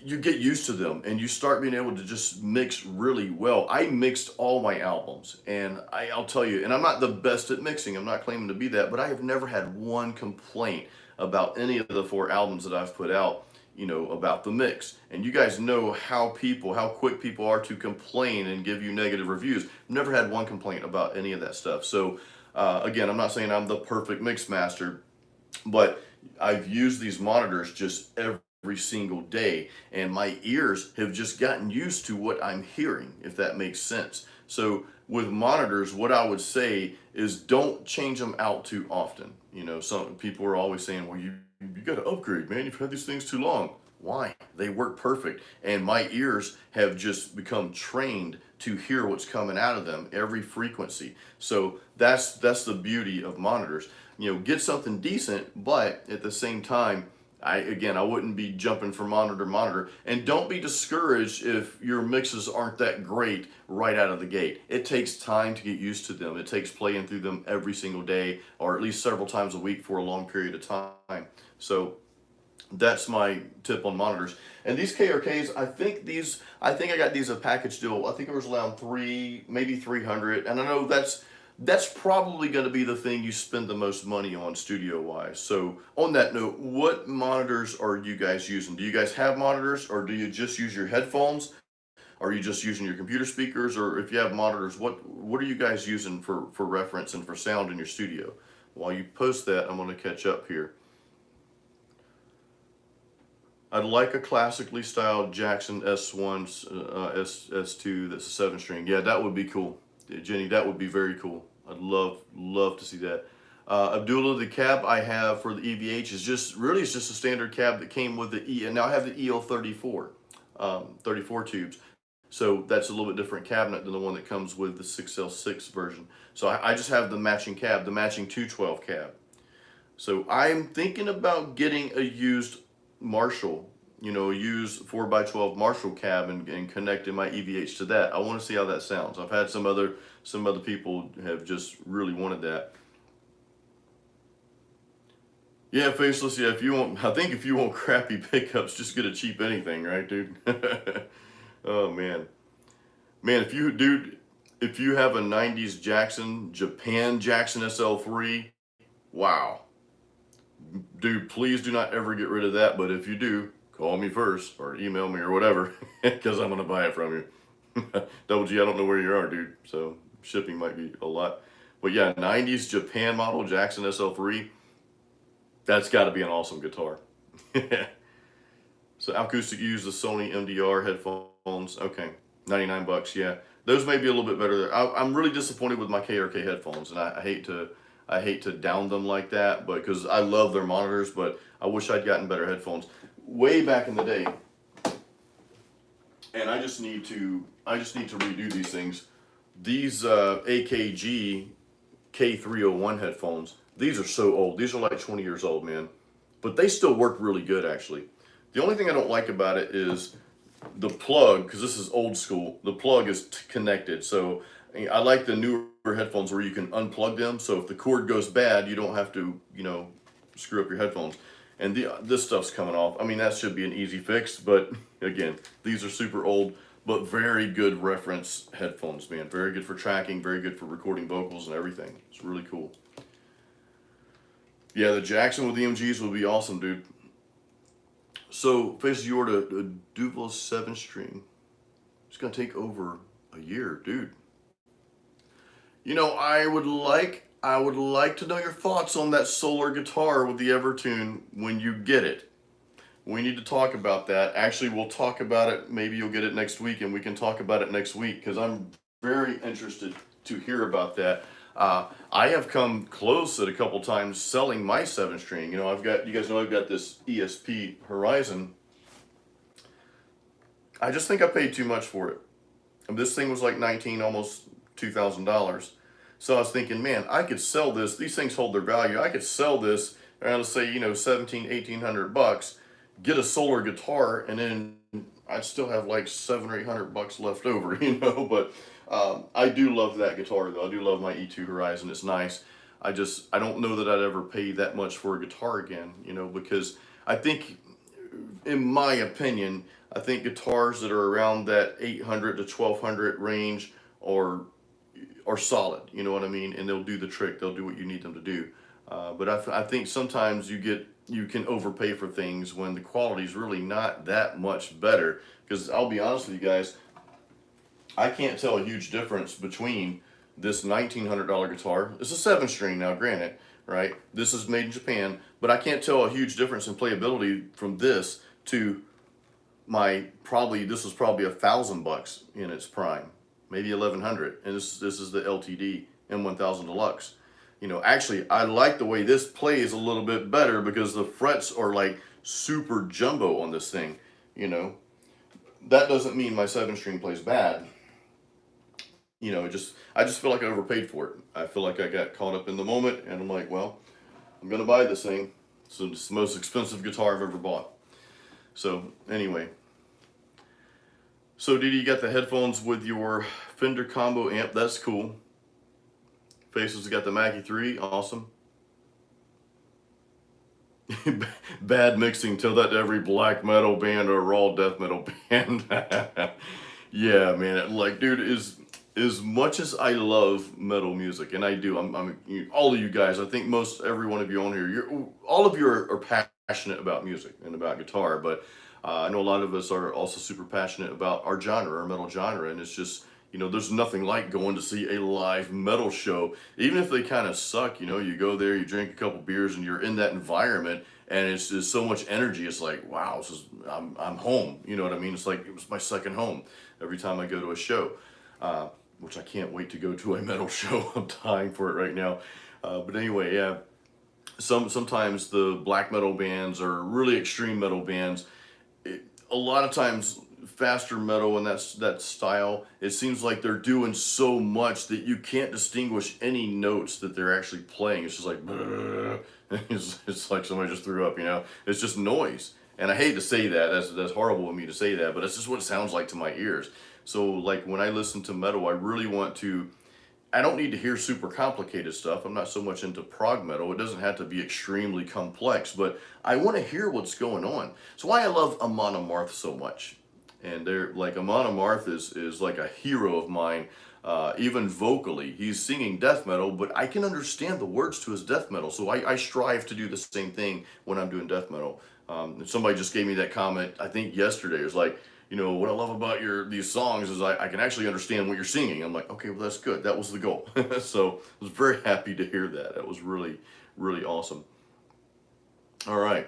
you get used to them and you start being able to just mix really well. I mixed all my albums, and I'll tell you, and I'm not the best at mixing, I'm not claiming to be that, but I have never had one complaint about any of the 4 albums that I've put out, about the mix. And you guys know how quick people are to complain and give you negative reviews. Never had one complaint about any of that stuff. So again, I'm not saying I'm the perfect mix master, but I've used these monitors just every every single day, and my ears have just gotten used to what I'm hearing, if that makes sense. So with monitors, what I would say is don't change them out too often. You know, some people are always saying, well, you got to upgrade, man. You've had these things too long. Why? They work perfect. And my ears have just become trained to hear what's coming out of them, every frequency. So that's the beauty of monitors. You know, get something decent, but at the same time, I wouldn't be jumping from monitor to monitor. And don't be discouraged if your mixes aren't that great right out of the gate. It takes time to get used to them. It takes playing through them every single day, or at least several times a week for a long period of time. So that's my tip on monitors. And these KRKs, I think I got these a package deal. I think it was around maybe 300. And I know that's probably going to be the thing you spend the most money on studio wise. So on that note, what monitors are you guys using? Do you guys have monitors, or do you just use your headphones? Are you just using your computer speakers? Or if you have monitors, what are you guys using for reference and for sound in your studio? While you post that, I'm going to catch up here. I'd like a classically styled Jackson S1, S2 that's a 7-string. Yeah, that would be cool. Jenny, that would be very cool. I'd love to see that. Abdullah, the cab I have for the EVH is just a standard cab that came with the E, and now I have the EL34, 34 tubes. So that's a little bit different cabinet than the one that comes with the 6L6 version. So I just have the matching cab, the matching 212 cab. So I'm thinking about getting a used Marshall, a used 4x12 Marshall cab and connecting my EVH to that. I want to see how that sounds. I've had some other people have just really wanted that. Yeah, Faceless, yeah, if you want crappy pickups, just get a cheap anything, right, dude? Oh man. Man, if you have a 90s Japan Jackson SL3, wow. Dude, please do not ever get rid of that, but if you do, call me first or email me or whatever, because I'm going to buy it from you. Double G, I don't know where you are, dude, so shipping might be a lot. But yeah, 90s Japan model Jackson SL3, that's got to be an awesome guitar. So acoustic, use the Sony MDR headphones. Okay, 99 bucks, yeah. Those may be a little bit better. I'm really disappointed with my KRK headphones, and I hate to down them like that, but because I love their monitors, but I wish I'd gotten better headphones way back in the day. And I just need to redo these things. These AKG K301 headphones, these are so old. These are like 20 years old, man. But they still work really good, actually. The only thing I don't like about it is the plug, because this is old school. The plug is connected, so I like the newer headphones where you can unplug them, so if the cord goes bad, you don't have to, screw up your headphones. And this stuff's coming off. I mean, that should be an easy fix, but again, these are super old, but very good reference headphones, man. Very good for tracking, very good for recording vocals and everything. It's really cool. Yeah, the Jackson with the MGs would be awesome, dude. So, Faces, you ordered a Duval 7-string. It's gonna take over a year, dude. I would like to know your thoughts on that solar guitar with the Evertune when you get it. We need to talk about that. Actually, we'll talk about it. Maybe you'll get it next week, and we can talk about it next week, because I'm very interested to hear about that. I have come close at a couple times selling my 7-string. You guys know I've got this ESP Horizon. I just think I paid too much for it. This thing was like almost $2,000. So I was thinking, man, I could sell this. These things hold their value. I could sell this around, let's say, $1,700-1,800, get a solar guitar, and then I'd still have like $700 or $800 left over, But I do love that guitar, though. I do love my E2 Horizon. It's nice. I don't know that I'd ever pay that much for a guitar again, because I think, in my opinion, I think guitars that are around that $800 to $1,200 range are solid, you know what I mean? And they'll do the trick. They'll do what you need them to do. But I think sometimes you can overpay for things when the quality is really not that much better. Because I'll be honest with you guys, I can't tell a huge difference between this $1,900 guitar. It's a 7-string now, granted, right? This is made in Japan, but I can't tell a huge difference in playability from this to this was probably $1,000 in its prime, maybe 1,100, and this is the LTD M1000 Deluxe. Actually, I like the way this plays a little bit better because the frets are like super jumbo on this thing. You know, that doesn't mean my 7 string plays bad. I just feel like I overpaid for it. I feel like I got caught up in the moment, and I'm like, well, I'm gonna buy this thing. So it's the most expensive guitar I've ever bought. So anyway, so Didi, you got the headphones with your Fender combo amp. That's cool. Faces got the Mackie 3. Awesome. Bad mixing. Tell that to every black metal band or raw death metal band. Yeah, man. Like, dude, as much as I love metal music, and I do, all of you guys, I think most every one of you on here, all of you are passionate about music and about guitar, but I know a lot of us are also super passionate about our genre, our metal genre, and it's just, there's nothing like going to see a live metal show, even if they kind of suck. You go there, you drink a couple beers, and you're in that environment, and it's just so much energy. It's like, wow, I'm home. You know what I mean? It's like it was my second home every time I go to a show, which I can't wait to go to a metal show. I'm dying for it right now. But anyway, yeah. Sometimes the black metal bands or really extreme metal bands, a lot of times faster metal and that style, it seems like they're doing so much that you can't distinguish any notes that they're actually playing. It's just like it's like somebody just threw up. It's just noise. And I hate to say that. That's horrible of me to say that, but it's just what it sounds like to my ears. So like when I listen to metal, I don't need to hear super complicated stuff. I'm not so much into prog metal. It doesn't have to be extremely complex, but I want to hear what's going on. It's why I love Amon Amarth so much. And they're like, Amon Amarth is like a hero of mine, even vocally. He's singing death metal, but I can understand the words to his death metal. So I strive to do the same thing when I'm doing death metal. And somebody just gave me that comment, I think yesterday. It was like, what I love about these songs is I can actually understand what you're singing. I'm like, okay, well, that's good. That was the goal. So I was very happy to hear that. That was really, really awesome. All right.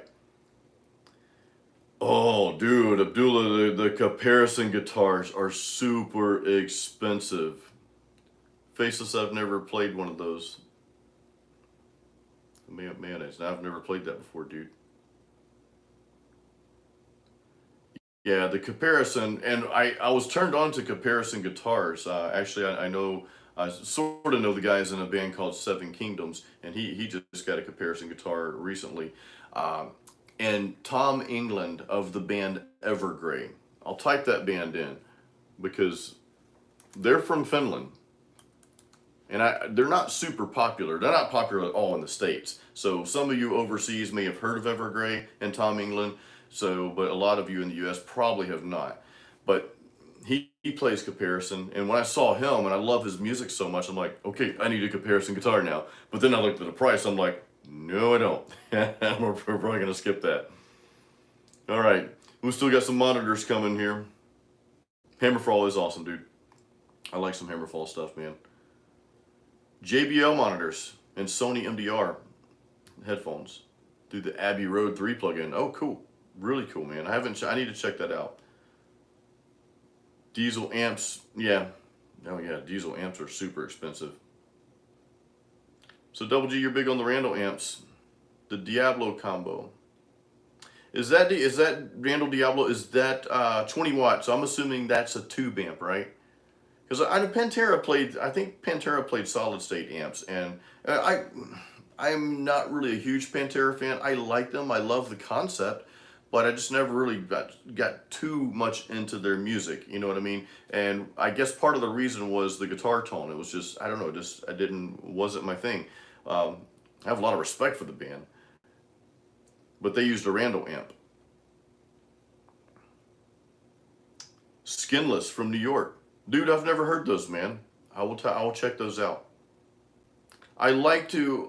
Oh, dude, Abdullah, the comparison guitars are super expensive. Faceless, I've never played one of those. Mayonnaise. Now, I've never played that before, dude. Yeah, the comparison, and I was turned on to comparison guitars. Actually, I know, I sort of know the guys in a band called Seven Kingdoms, and he just got a comparison guitar recently. Um, and Tom England of the band Evergrey. I'll type that band in because they're from Finland, and they're not super popular. They're not popular at all in the States. So some of you overseas may have heard of Evergrey and Tom England. So, but a lot of you in the U.S. probably have not. But he plays comparison, and when I saw him, and I love his music so much, I'm like, okay, I need a comparison guitar now. But then I looked at the price, I'm like, no, I don't. We're probably gonna skip that. All right, we still got some monitors coming here. Hammerfall is awesome, dude. I like some Hammerfall stuff, man. JBL monitors and Sony MDR headphones through the Abbey Road 3 plugin. Oh, cool. Really cool, man. I need to check that out. Diesel amps, yeah. Oh yeah, diesel amps are super expensive. So Double G, you're big on the Randall amps. The Diablo combo. Is that Randall Diablo, is that 20 watts? So I'm assuming that's a tube amp, right? Because I think Pantera played solid state amps, and I'm not really a huge Pantera fan. I like them, I love the concept, but I just never really got too much into their music, you know what I mean? And I guess part of the reason was the guitar tone. It was just, I don't know, wasn't my thing. I have a lot of respect for the band, but they used a Randall amp. Skinless from New York. Dude, I've never heard those, man. I will check those out. I like to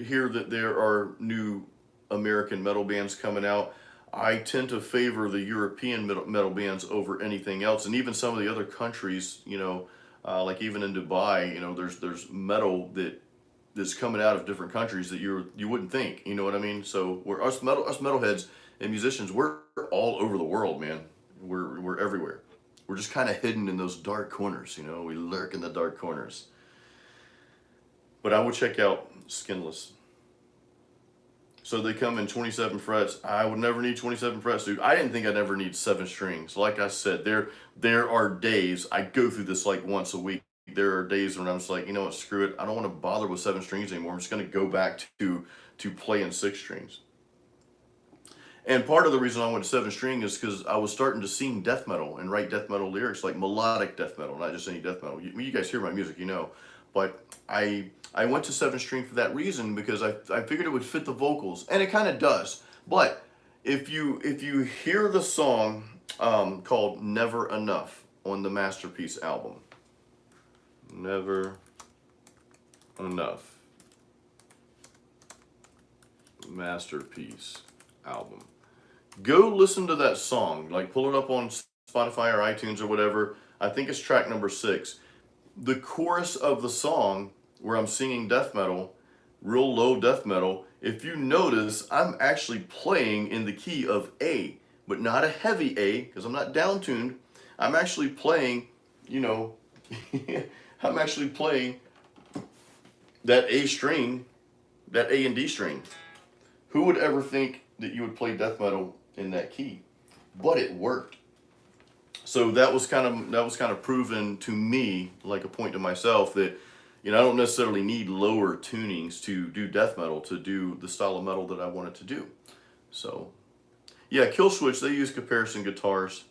hear that there are new American metal bands coming out. I tend to favor the European metal bands over anything else, and even some of the other countries, like even in Dubai, there's metal that's coming out of different countries that you wouldn't think, you know what I mean? So us metalheads And musicians, we're all over the world, man. We're everywhere. We're just kind of hidden in those dark corners, you know. We lurk in the dark corners. But I would check out Skinless. So they come in 27 frets. I would never need 27 frets, dude. I didn't think I'd ever need 7 strings. Like I said, there are days, I go through this like once a week. There are days when I'm just like, you know what, screw it. I don't want to bother with 7 strings anymore. I'm just going to go back to playing 6 strings. And part of the reason I went to 7 string is because I was starting to sing death metal and write death metal lyrics, like melodic death metal, not just any death metal. You guys hear my music, you know. But I went to 7 string for that reason, because I figured it would fit the vocals, and it kind of does. But if you hear the song called Never Enough on the Masterpiece album, Never Enough Masterpiece album, go listen to that song. Like, pull it up on Spotify or iTunes or whatever. I think it's track number 6. The chorus of the song, where I'm singing death metal, real low death metal, if you notice, I'm actually playing in the key of A, but not a heavy A, because I'm not down tuned. I'm actually playing, you know, I'm actually playing that A string, that A and D string. Who would ever think that you would play death metal in that key? But it worked. So that was kind of proven to me, like a point to myself, that, you know, I don't necessarily need lower tunings to do death metal, to do the style of metal that I wanted to do. So yeah, Killswitch, they use comparison guitars.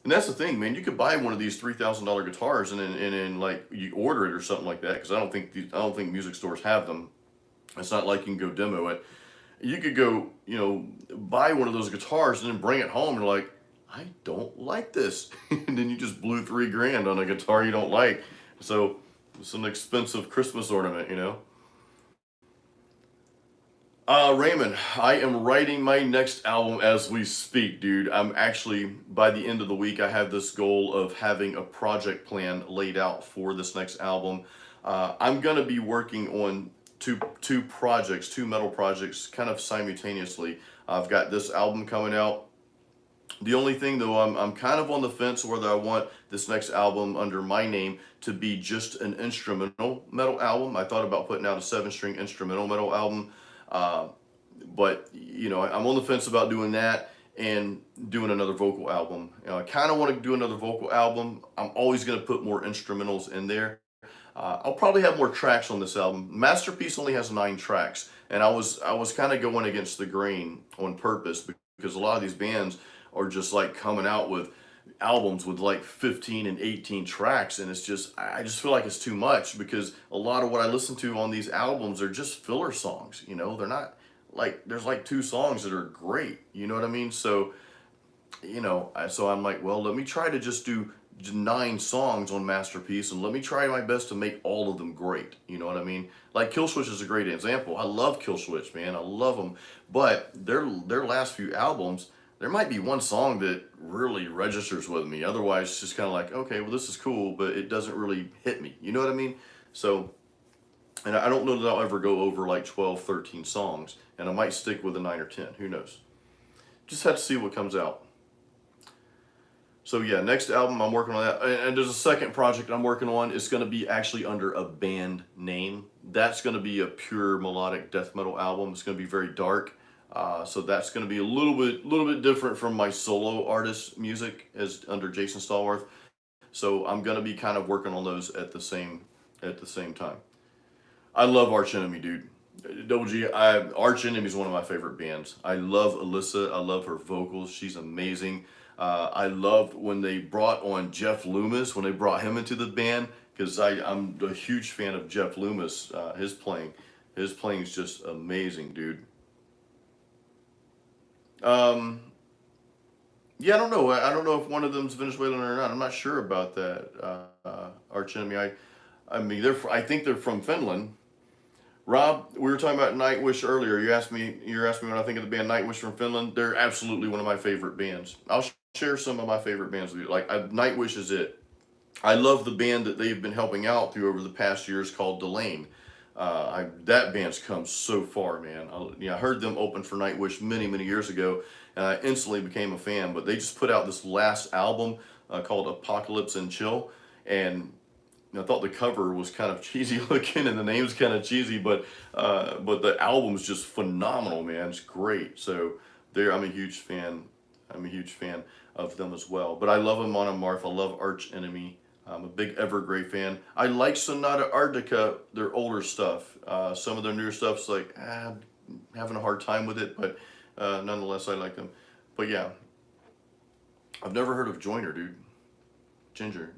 And that's the thing, man. You could buy one of these $3,000 guitars and then like you order it or something like that, because I don't think music stores have them. It's not like you can go demo it. You could go, you know, buy one of those guitars and then bring it home and like, I don't like this. And then you just blew $3,000 on a guitar you don't like. So it's an expensive Christmas ornament, you know. Raymond, I am writing my next album as we speak, dude. I'm actually, by the end of the week, I have this goal of having a project plan laid out for this next album. I'm gonna be working on two projects, 2 metal projects, kind of simultaneously. I've got this album coming out. The only thing though, I'm kind of on the fence whether I want this next album under my name to be just an instrumental metal album. I thought about putting out a 7-string instrumental metal album, but you know, I'm on the fence about doing that and doing another vocal album. You know, I kind of want to do another vocal album. I'm always going to put more instrumentals in there. I'll probably have more tracks on this album. Masterpiece only has 9 tracks, and I was kind of going against the grain on purpose, because a lot of these bands are just like coming out with albums with like 15 and 18 tracks, and it's just, I just feel like it's too much, because a lot of what I listen to on these albums are just filler songs, you know. They're not like, there's like 2 songs that are great, you know what I mean? So, you know, so I'm like, well, let me try to just do 9 songs on Masterpiece, and let me try my best to make all of them great. You know what I mean? Like Killswitch is a great example. I love Killswitch, man. I love them. But their last few albums, there might be one song that really registers with me. Otherwise, it's just kind of like, okay, well, this is cool, but it doesn't really hit me. You know what I mean? So, and I don't know that I'll ever go over like 12, 13 songs, and I might stick with a 9 or 10. Who knows? Just have to see what comes out. So yeah, next album, I'm working on that. And there's a second project I'm working on. It's going to be actually under a band name. That's going to be a pure melodic death metal album. It's going to be very dark. So that's going to be a little bit different from my solo artist music as under Jason Stallworth. So I'm going to be kind of working on those at the same time. I love Arch Enemy, dude. Arch Enemy is one of my favorite bands. I love Alyssa. I love her vocals. She's amazing. I loved when they brought on Jeff Loomis, when they brought him into the band, because I'm a huge fan of Jeff Loomis. His playing is just amazing, dude. Yeah, I don't know. I don't know if one of them's Venezuelan or not. I'm not sure about that. Arch Enemy. I mean, I think they're from Finland. Rob, we were talking about Nightwish earlier. You asked me what I think of the band Nightwish from Finland. They're absolutely one of my favorite bands. I'll share some of my favorite bands with you. Like, Nightwish is it. I love the band that they've been helping out through over the past years called Delane. That band's come so far, man. I heard them open for Nightwish many years ago, and I instantly became a fan. But they just put out this last album called Apocalypse and Chill, and I thought the cover was kind of cheesy looking, and the name's kind of cheesy, but the album's just phenomenal, man. It's great. So there, I'm a huge fan. I'm a huge fan of them as well. But I love Amon Amarth. I love Arch Enemy. I'm a big Evergrey fan. I like Sonata Arctica, their older stuff. Some of their newer stuff's like, having a hard time with it, but nonetheless, I like them. But yeah, I've never heard of Joyner, dude. Ginger.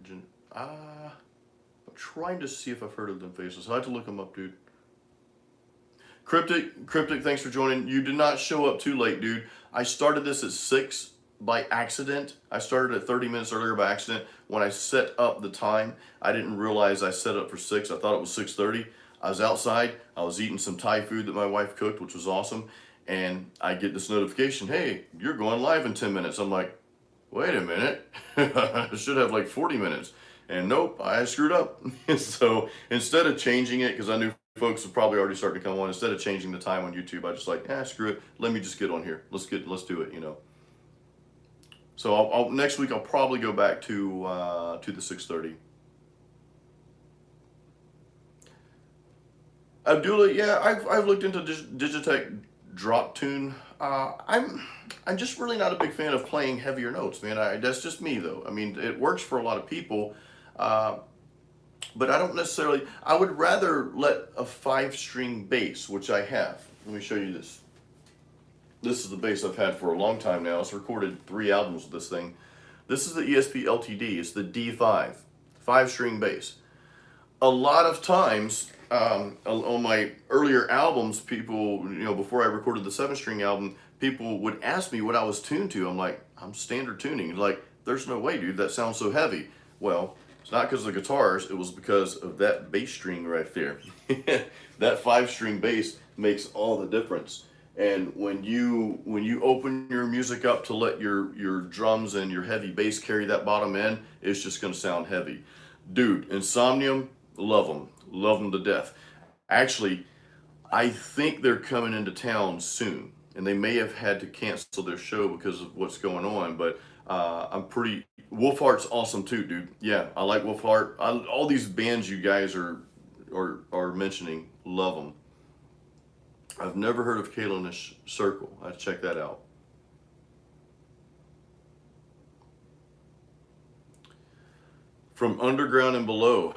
I'm trying to see if I've heard of them faces. I have to look them up, dude. Cryptic, thanks for joining. You did not show up too late, dude. I started this at 6 by accident. I started at 30 minutes earlier by accident. When I set up the time, I didn't realize I set up for 6. I thought it was 6:30. I was outside. I was eating some Thai food that my wife cooked, which was awesome. And I get this notification, hey, you're going live in 10 minutes. I'm like, wait a minute. I should have like 40 minutes. And nope, I screwed up. So instead of changing it, because I knew folks would probably already start to come on, instead of changing the time on YouTube, I just like, screw it. Let me just get on here. Let's do it, you know. So I'll next week I'll probably go back to the 6:30. Abdullah, yeah, I've looked into Digitech Drop Tune. I'm just really not a big fan of playing heavier notes, man. That's just me though. I mean, it works for a lot of people, but I don't necessarily. I would rather let a 5-string bass, which I have. Let me show you this. This is the bass I've had for a long time now. It's recorded 3 albums with this thing. This is the ESP LTD. It's the D5, 5-string bass. A lot of times on my earlier albums, people, before I recorded the 7-string album, people would ask me what I was tuned to. I'm like, I'm standard tuning. Like, there's no way, dude, that sounds so heavy. Well, it's not because of the guitars. It was because of that bass string right there. That 5-string bass makes all the difference. And when you open your music up to let your drums and your heavy bass carry that bottom end, it's just going to sound heavy. Dude, Insomnium, love them to death. Actually, I think they're coming into town soon, and they may have had to cancel their show because of what's going on, but Wolfheart's awesome too, dude. Yeah, I like Wolfheart. All these bands you guys are mentioning, love them. I've never heard of Kalonish Circle. I'd check that out. From Underground and Below.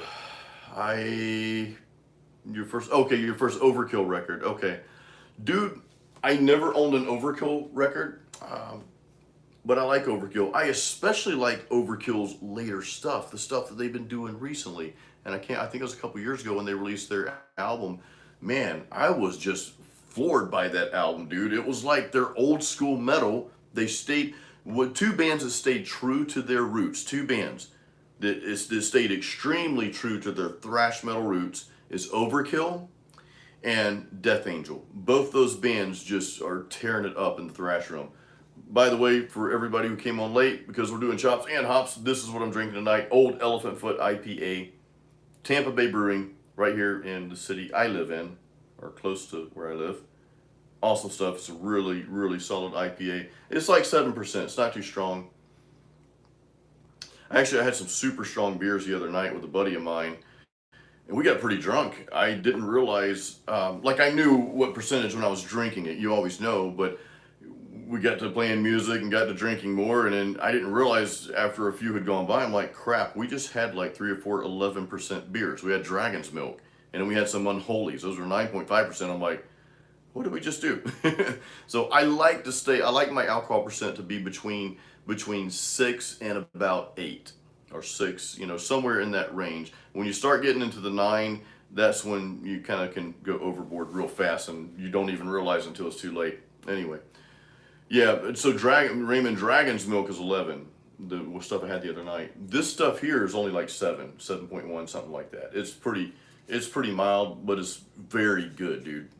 Your first Overkill record. Okay. Dude, I never owned an Overkill record, but I like Overkill. I especially like Overkill's later stuff, the stuff that they've been doing recently. And I think it was a couple years ago when they released their album. Man, I was just floored by that album, dude. It was like their old school metal. They stayed with 2 bands that stayed true to their roots. 2 bands that stayed extremely true to their thrash metal roots is Overkill and Death Angel. Both those bands just are tearing it up in the thrash room. By the way, for everybody who came on late, because we're doing chops and hops, this is what I'm drinking tonight. Old Elephant Foot IPA, Tampa Bay Brewing, right here in the city I live in, or close to where I live. Awesome stuff. It's a really solid IPA. It's like 7%. It's not too strong. Actually, I had some super strong beers the other night with a buddy of mine, and we got pretty drunk. I didn't realize, I knew what percentage when I was drinking it. You always know, but we got to playing music and got to drinking more, and then I didn't realize after a few had gone by, I'm like, crap, we just had like 3 or 4 11% beers. We had Dragon's Milk, and then we had some Unholies. Those were 9.5%. I'm like, what did we just do? So I like my alcohol percent to be between 6 and about 8 or 6, somewhere in that range. When you start getting into the 9, that's when you kind of can go overboard real fast, and you don't even realize until it's too late. Anyway, yeah, so Raymond Dragon's Milk is 11, the stuff I had the other night. This stuff here is only like 7.1, something like that. It's pretty mild, but it's very good, dude.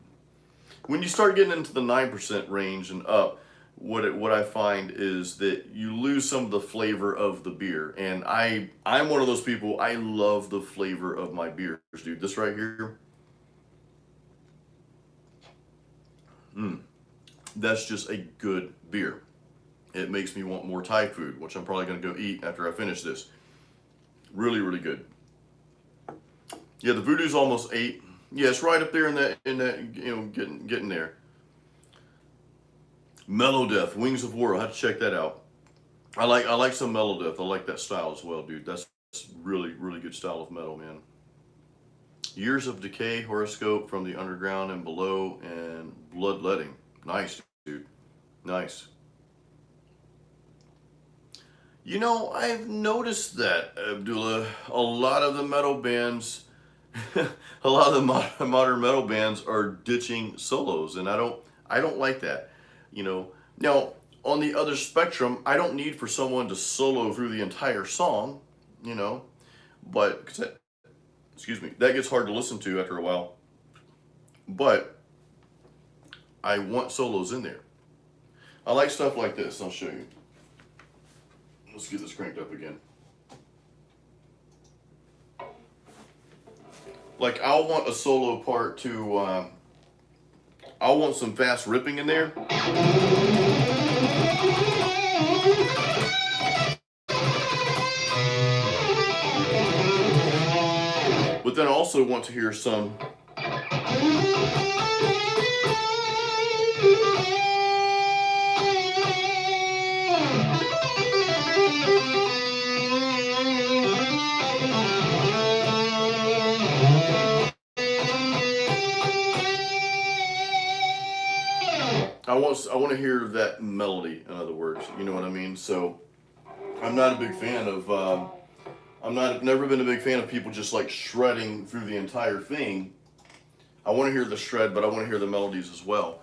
When you start getting into the 9% range and up, what I find is that you lose some of the flavor of the beer. And I'm one of those people, I love the flavor of my beers, dude. This right here, That's just a good beer. It makes me want more Thai food, which I'm probably going to go eat after I finish this. Really, really good. Yeah, the Voodoo's almost 8. Yeah, it's right up there in that getting there. Mellow Death, Wings of War. I'll have to check that out. I like some Mellow Death. I like that style as well, dude. That's really, really good style of metal, man. Years of Decay, Horoscope from the Underground and Below, and Bloodletting. Nice, dude. Nice. You know, I've noticed that, Abdullah. A lot of the metal bands, a lot of the modern metal bands are ditching solos, and I don't like that. You know, now on the other spectrum, I don't need for someone to solo through the entire song, you know, but excuse me, that gets hard to listen to after a while. But I want solos in there. I like stuff like this. I'll show you. Let's get this cranked up again. Like, I'll want a solo part to, I'll want some fast ripping in there. But then I also want to hear some I want to hear that melody, in other words, you know what I mean? So I'm not a big fan of never been a big fan of people just like shredding through the entire thing. I want to hear the shred, but I want to hear the melodies as well.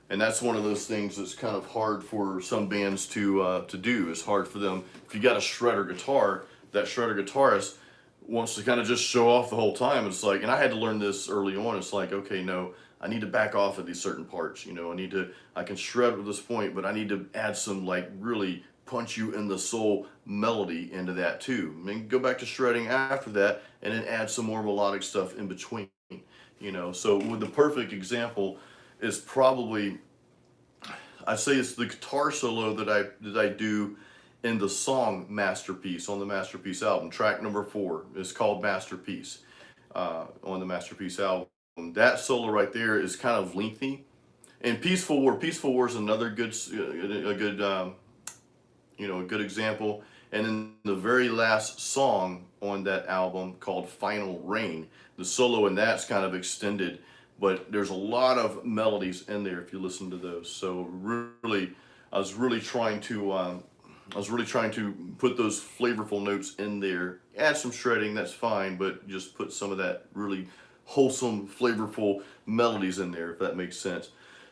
And that's one of those things that's kind of hard for some bands to do. It's hard for them. If you got a shredder guitar, that shredder guitarist wants to kind of just show off the whole time. It's like, and I had to learn this early on. It's like, okay, no, I need to back off at these certain parts. You know, I can shred at this point, but I need to add some like really punch you in the soul melody into that too. I mean, go back to shredding after that, and then add some more melodic stuff in between. You know, so with the perfect example is probably, I say it's the guitar solo that I do in the song Masterpiece on the Masterpiece album. Track number 4 is called Masterpiece on the Masterpiece album. That solo right there is kind of lengthy. And Peaceful War is another good a good example. And then the very last song on that album called Final Rain, the solo in that's kind of extended, but there's a lot of melodies in there if you listen to those. So really, I was really trying to put those flavorful notes in there. Add some shredding, that's fine, but just put some of that really wholesome, flavorful melodies in there, if that makes sense.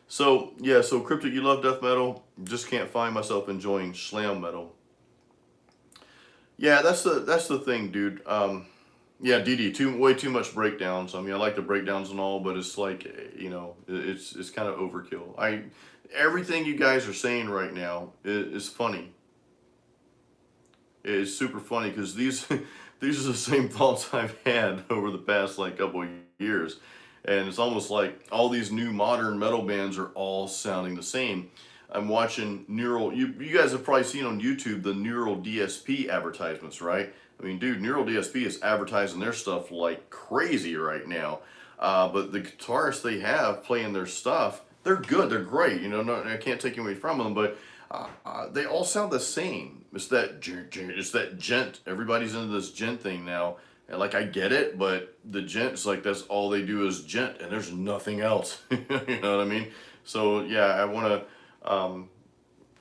So yeah, so Cryptic, you love death metal. Just can't find myself enjoying slam metal. Yeah, that's the thing, dude. Yeah, DD, way too much breakdowns. I mean, I like the breakdowns and all, but it's like, it's kind of overkill. Everything you guys are saying right now is funny. It's super funny because these these are the same thoughts I've had over the past like couple of years, and it's almost like all these new modern metal bands are all sounding the same. I'm watching Neural. You guys have probably seen on YouTube the Neural DSP advertisements, right? I mean, dude, Neural DSP is advertising their stuff like crazy right now. But the guitarists they have playing their stuff, they're good, they're great. You know, I can't take away from them, but they all sound the same. It's that gent. Everybody's into this gent thing now. And like, I get it, but the gent's like, that's all they do is gent, and there's nothing else. You know what I mean? So yeah, I want to.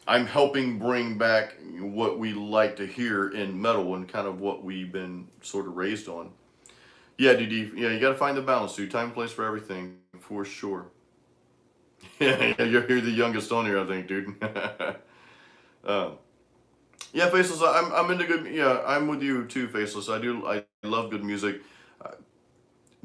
I'm helping bring back what we like to hear in metal and kind of what we've been sort of raised on. Yeah, DD. Yeah, you got to find the balance, dude. Time and place for everything, for sure. Yeah, you're the youngest on here, I think, dude. Yeah, Faceless. I'm into good. Yeah, I'm with you too, Faceless. I love good music.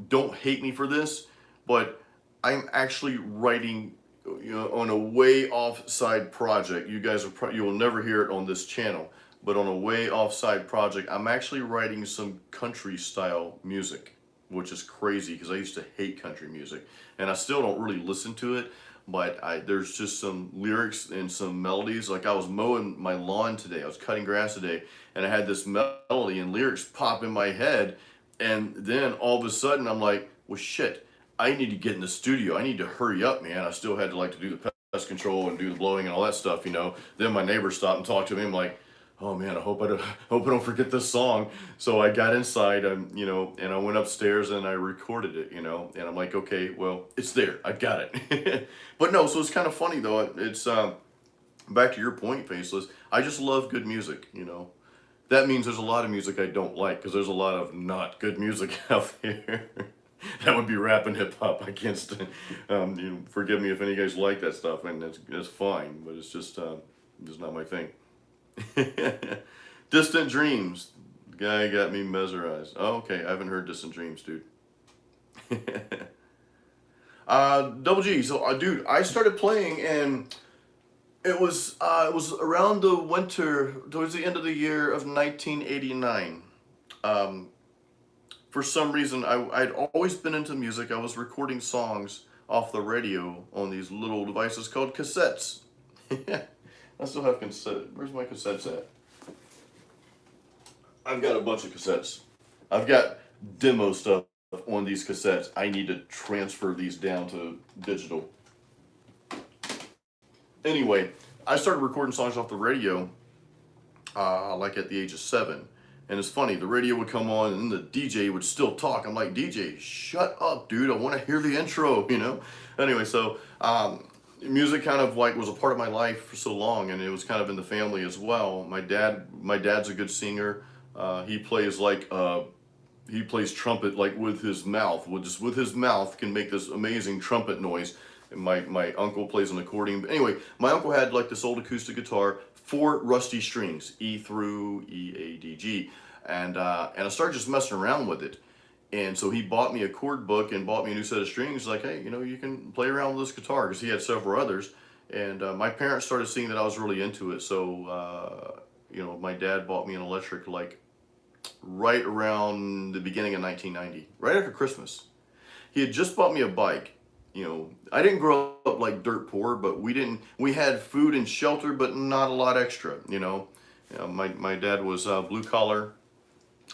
Don't hate me for this, but I'm actually writing, on a way offside project. You guys you will never hear it on this channel, but on a way offside project, I'm actually writing some country style music, which is crazy because I used to hate country music, and I still don't really listen to it. but there's just some lyrics and some melodies. Like I was mowing my lawn today, I was cutting grass today, and I had this melody and lyrics pop in my head, and then all of a sudden I'm like, well, shit, I need to get in the studio. I need to hurry up, man. I still had to like to do the pest control and do the blowing and all that stuff, you know. Then my neighbor stopped and talked to me. I'm like, oh man, I hope I don't forget this song. So I got inside, you know, and I went upstairs and I recorded it, you know. And I'm like, okay, well, it's there. I got it. But no, so it's kind of funny though. It's back to your point, Faceless. I just love good music, you know. That means there's a lot of music I don't like because there's a lot of not good music out there. That would be rap and hip hop. I can't stand. You know, forgive me if any of you guys like that stuff, and that's fine. But it's just not my thing. Distant Dreams. The guy got me mesmerized. Oh, okay. I haven't heard Distant Dreams, dude. Double G. So, dude, I started playing, and it was around the winter, towards the end of the year of 1989. For some reason, I'd always been into music. I was recording songs off the radio on these little devices called cassettes. I still have cassettes. Where's my cassettes at? I've got a bunch of cassettes. I've got demo stuff on these cassettes. I need to transfer these down to digital. Anyway, I started recording songs off the radio like at the age of 7. And it's funny, the radio would come on and the DJ would still talk. I'm like, DJ, shut up, dude. I want to hear the intro, you know? Anyway, so music kind of like was a part of my life for so long, and it was kind of in the family as well. My dad's a good singer. He plays he plays trumpet like with his mouth. With his mouth can make this amazing trumpet noise. And my uncle plays an accordion. But anyway, my uncle had like this old acoustic guitar, 4 rusty strings, E through E, A, D, G, and I started just messing around with it. And so he bought me a chord book and bought me a new set of strings. Like, hey, you know, you can play around with this guitar, because he had several others. And my parents started seeing that I was really into it. So, you know, my dad bought me an electric like right around the beginning of 1990, right after Christmas. He had just bought me a bike. You know, I didn't grow up like dirt poor, but we had food and shelter, but not a lot extra, you know. My dad was blue collar,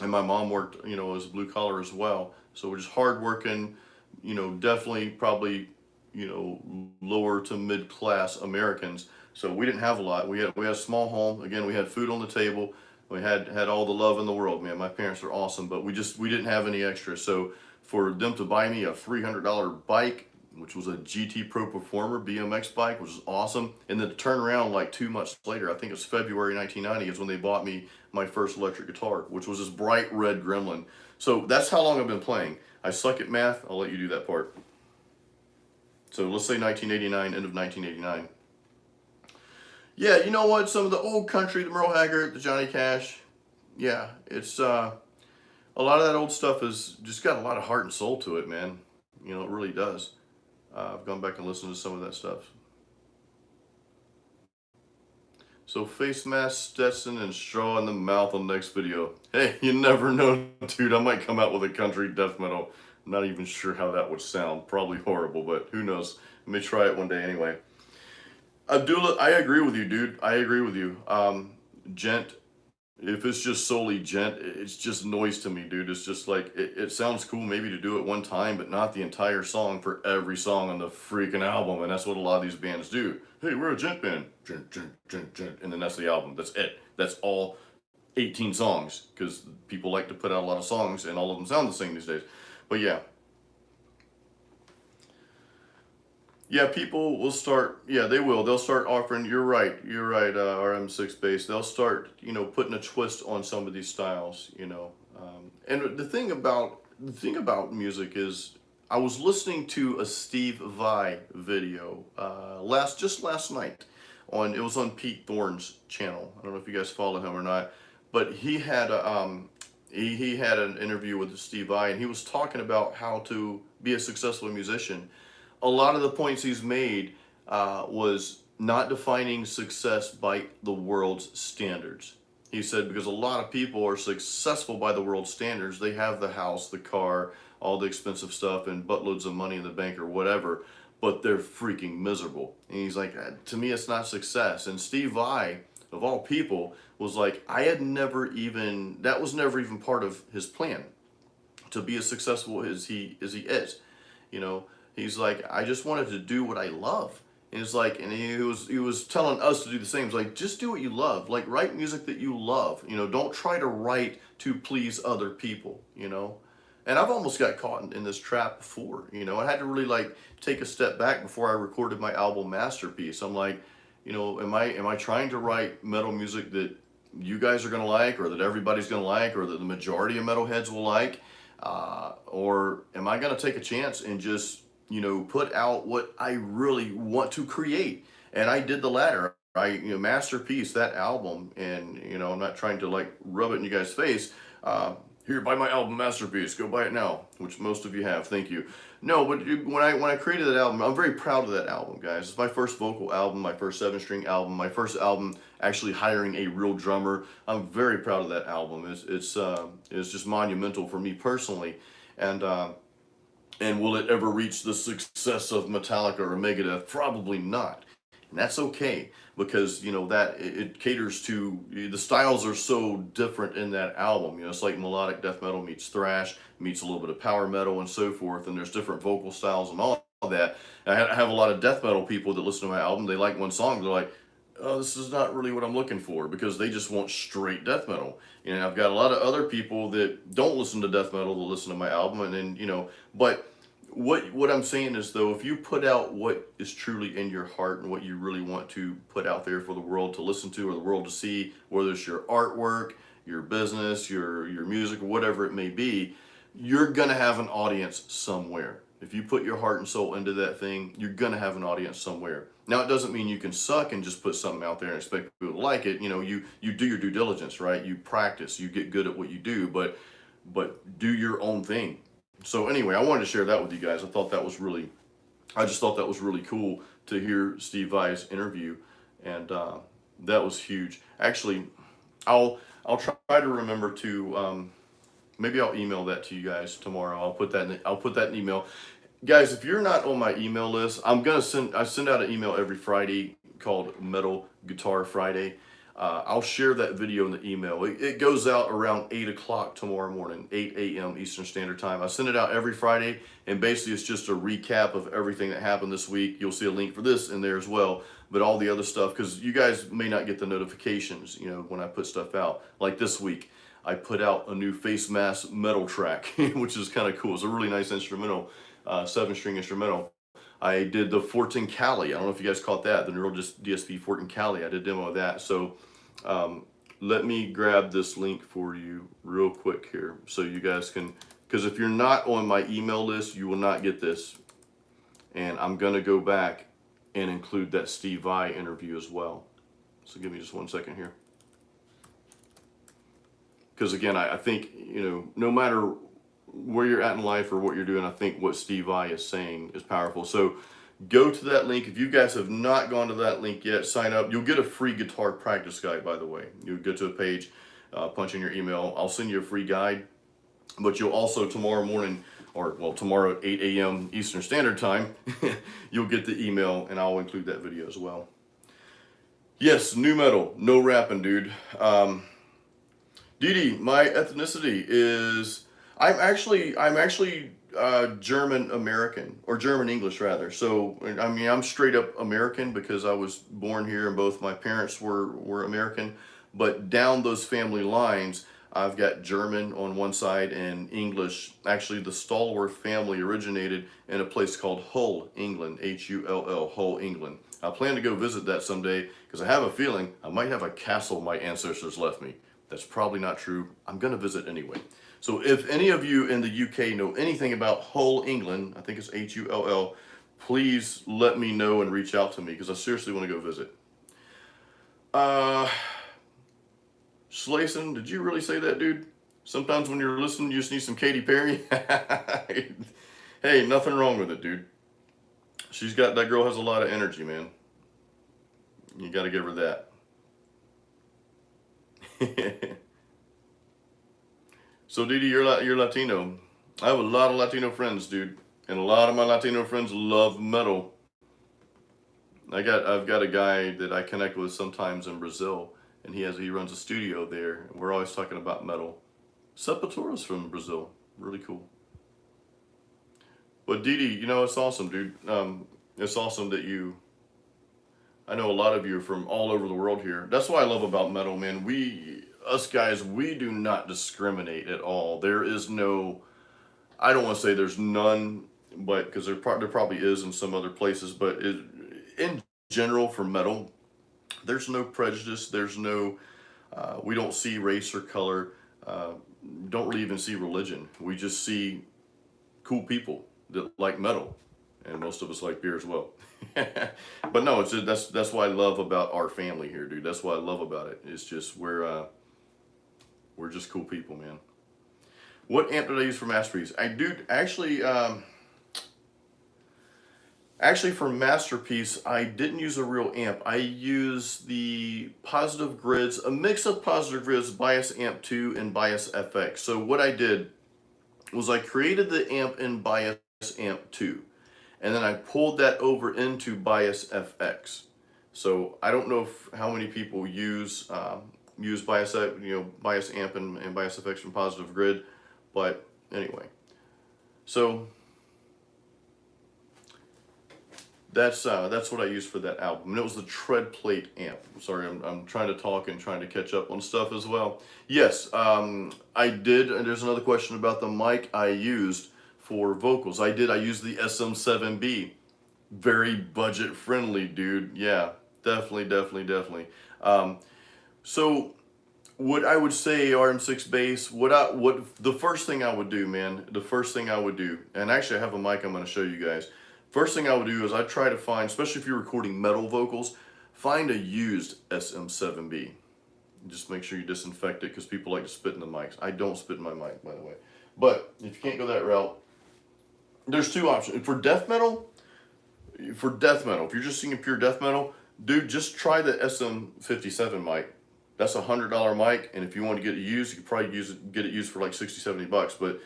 and my mom worked, you know, as blue collar as well. So we're just hard working, you know, definitely probably, you know, lower to mid class Americans. So we didn't have a lot. We had a small home. Again, we had food on the table. We had all the love in the world, man. My parents are awesome, but we didn't have any extra. So for them to buy me a $300 bike, which was a GT Pro Performer BMX bike, which was awesome. And then to turn around like 2 months later, I think it was February 1990, is when they bought me my first electric guitar, which was this bright red Gremlin. So that's how long I've been playing. I suck at math. I'll let you do that part. So let's say 1989, end of 1989. Yeah, you know what? Some of the old country, the Merle Haggard, the Johnny Cash. Yeah, it's a lot of that old stuff has just got a lot of heart and soul to it, man. You know, it really does. I've gone back and listened to some of that stuff. So face mask, Stetson, and straw in the mouth on the next video. Hey, you never know, dude. I might come out with a country death metal. I'm not even sure how that would sound. Probably horrible, but who knows? Let me try it one day anyway. Abdullah, I agree with you, dude. I agree with you. Gent, if it's just solely gent, it's just noise to me, dude. It's just like, it sounds cool maybe to do it one time, but not the entire song for every song on the freaking album. And that's what a lot of these bands do. Hey, we're a gent band. Gent, gent, gent, gent. And then that's the album. That's it. That's all 18 songs, because people like to put out a lot of songs and all of them sound the same these days. But yeah. Yeah, people will start, yeah, they will. They'll start offering, you're right, RM6 Bass. They'll start, you know, putting a twist on some of these styles, you know. And the thing about music is, I was listening to a Steve Vai video just last night. It was on Pete Thorne's channel. I don't know if you guys follow him or not, but he had he had an interview with Steve Vai, and he was talking about how to be a successful musician. A lot of the points he's made was not defining success by the world's standards. He said, because a lot of people are successful by the world's standards. They have the house, the car, all the expensive stuff, and buttloads of money in the bank or whatever. but they're freaking miserable. And he's like, to me, it's not success. And Steve Vai, of all people, was like, that was never even part of his plan to be as successful as he is. You know, he's like, I just wanted to do what I love. And it's like, and he was telling us to do the same. It's like, just do what you love. Like, write music that you love. You know, don't try to write to please other people. You know, and I've almost got caught in this trap before. You know, I had to really like take a step back before I recorded my album Masterpiece. I'm like, you know, am I trying to write metal music that you guys are gonna like, or that everybody's gonna like, or that the majority of metalheads will like? Or am I going to take a chance and just, you know, put out what I really want to create? And I did the latter. Masterpiece, that album, and, you know, I'm not trying to like rub it in you guys' face. Here, buy my album Masterpiece. Go buy it now, which most of you have. Thank you. No, but when I created that album, I'm very proud of that album, guys. It's my first vocal album, my first 7-string album, my first album actually hiring a real drummer. I'm very proud of that album. It's just monumental for me personally, and will it ever reach the success of Metallica or Megadeth? Probably not. And that's okay, because you know that it caters to, the styles are so different in that album. You know, it's like melodic death metal meets thrash meets a little bit of power metal and so forth, and there's different vocal styles and all that. And I have a lot of death metal people that listen to my album. They like one song, they're like, oh, this is not really what I'm looking for, because they just want straight death metal. And I've got a lot of other people that don't listen to death metal that listen to my album, and then, you know, but what I'm saying is, though, if you put out what is truly in your heart and what you really want to put out there for the world to listen to or the world to see, whether it's your artwork, your business, your music, or whatever it may be, you're gonna have an audience somewhere. If you put your heart and soul into that thing, you're gonna have an audience somewhere. Now, it doesn't mean you can suck and just put something out there and expect people to like it. You know, you do your due diligence, right? You practice, you get good at what you do, but do your own thing. So anyway, I wanted to share that with you guys. I just thought that was really cool to hear Steve Vai's interview, and that was huge. Actually, I'll try to remember to, maybe I'll email that to you guys tomorrow. I'll put that in email. Guys, if you're not on my email list, I send out an email every Friday called Metal Guitar Friday. I'll share that video in the email. It goes out around 8 o'clock tomorrow morning, 8 a.m. Eastern Standard Time. I send it out every Friday, and basically it's just a recap of everything that happened this week. You'll see a link for this in there as well, but all the other stuff, because you guys may not get the notifications, you know, when I put stuff out. Like this week, I put out a new Face Mask metal track, which is kind of cool. It's a really nice instrumental, 7-string instrumental. I did the Fortin Cali. I don't know if you guys caught that, the Neural DSP Fortin Cali. I did a demo of that. So let me grab this link for you real quick here so you guys can, because if you're not on my email list, you will not get this. And I'm going to go back and include that Steve Vai interview as well. So give me just 1 second here. Because again, I think, you know, no matter where you're at in life or what you're doing, I think what Steve Vai is saying is powerful. So go to that link. If you guys have not gone to that link yet, sign up. You'll get a free guitar practice guide, by the way. You'll go to a page, punch in your email. I'll send you a free guide. But you'll also tomorrow morning, or well, tomorrow at 8 a.m. Eastern Standard Time, you'll get the email, and I'll include that video as well. Yes, new metal, no rapping, dude. Didi, my ethnicity is, I'm actually German American, or German English rather. So I mean, I'm straight up American because I was born here and both my parents were American. But down those family lines, I've got German on one side and English. Actually, the Stallworth family originated in a place called Hull, England, Hull, Hull, England. I plan to go visit that someday because I have a feeling I might have a castle my ancestors left me. That's probably not true. I'm going to visit anyway. So if any of you in the UK know anything about Hull, England, I think it's Hull, please let me know and reach out to me because I seriously want to go visit. Slayson, did you really say that, dude? Sometimes when you're listening, you just need some Katy Perry. Hey, nothing wrong with it, dude. That girl has a lot of energy, man. You got to give her that. So Didi, you're Latino. I have a lot of Latino friends, dude. And a lot of my Latino friends love metal. I've got a guy that I connect with sometimes in Brazil, and he runs a studio there. And we're always talking about metal. Sepultura's from Brazil, really cool. But Didi, it's awesome, dude. It's awesome that you. I know a lot of you are from all over the world here. That's what I love about metal, man. Us guys, we do not discriminate at all. There is no. I don't want to say there's none, but because there probably is in some other places, but in general for metal, there's no prejudice. There's no. We don't see race or color. Uh, don't really even see religion. We just see cool people that like metal, and most of us like beer as well. But no, that's what I love about our family here, dude. That's what I love about it. It's just we're just cool people, man. What amp did I use for Masterpiece? I do actually for Masterpiece, I didn't use a real amp. I used the Positive Grids, a mix of Positive Grids, Bias Amp 2, and Bias FX. So what I did was I created the amp in Bias Amp 2, and then I pulled that over into Bias FX. So I don't know how many people use Bias Bias Amp and Bias FX from Positive Grid, but anyway. So that's what I used for that album, and it was the Tread Plate amp. Sorry, I'm trying to talk and trying to catch up on stuff as well. Yes, I did, and there's another question about the mic I used for vocals. I used the SM7B. Very budget friendly, dude. Yeah, definitely. So what I would say, RM6 bass, what the first thing I would do, man, and actually I have a mic I'm going to show you guys. First thing I would do is I try to find, especially if you're recording metal vocals, find a used SM7B. Just make sure you disinfect it, because people like to spit in the mics. I don't spit in my mic, by the way. But if you can't go that route, there's two options. For death metal, if you're just singing pure death metal, dude, just try the SM57 mic. That's a $100 mic, and if you want to get it used, you could probably get it used for like 60, 70 bucks. But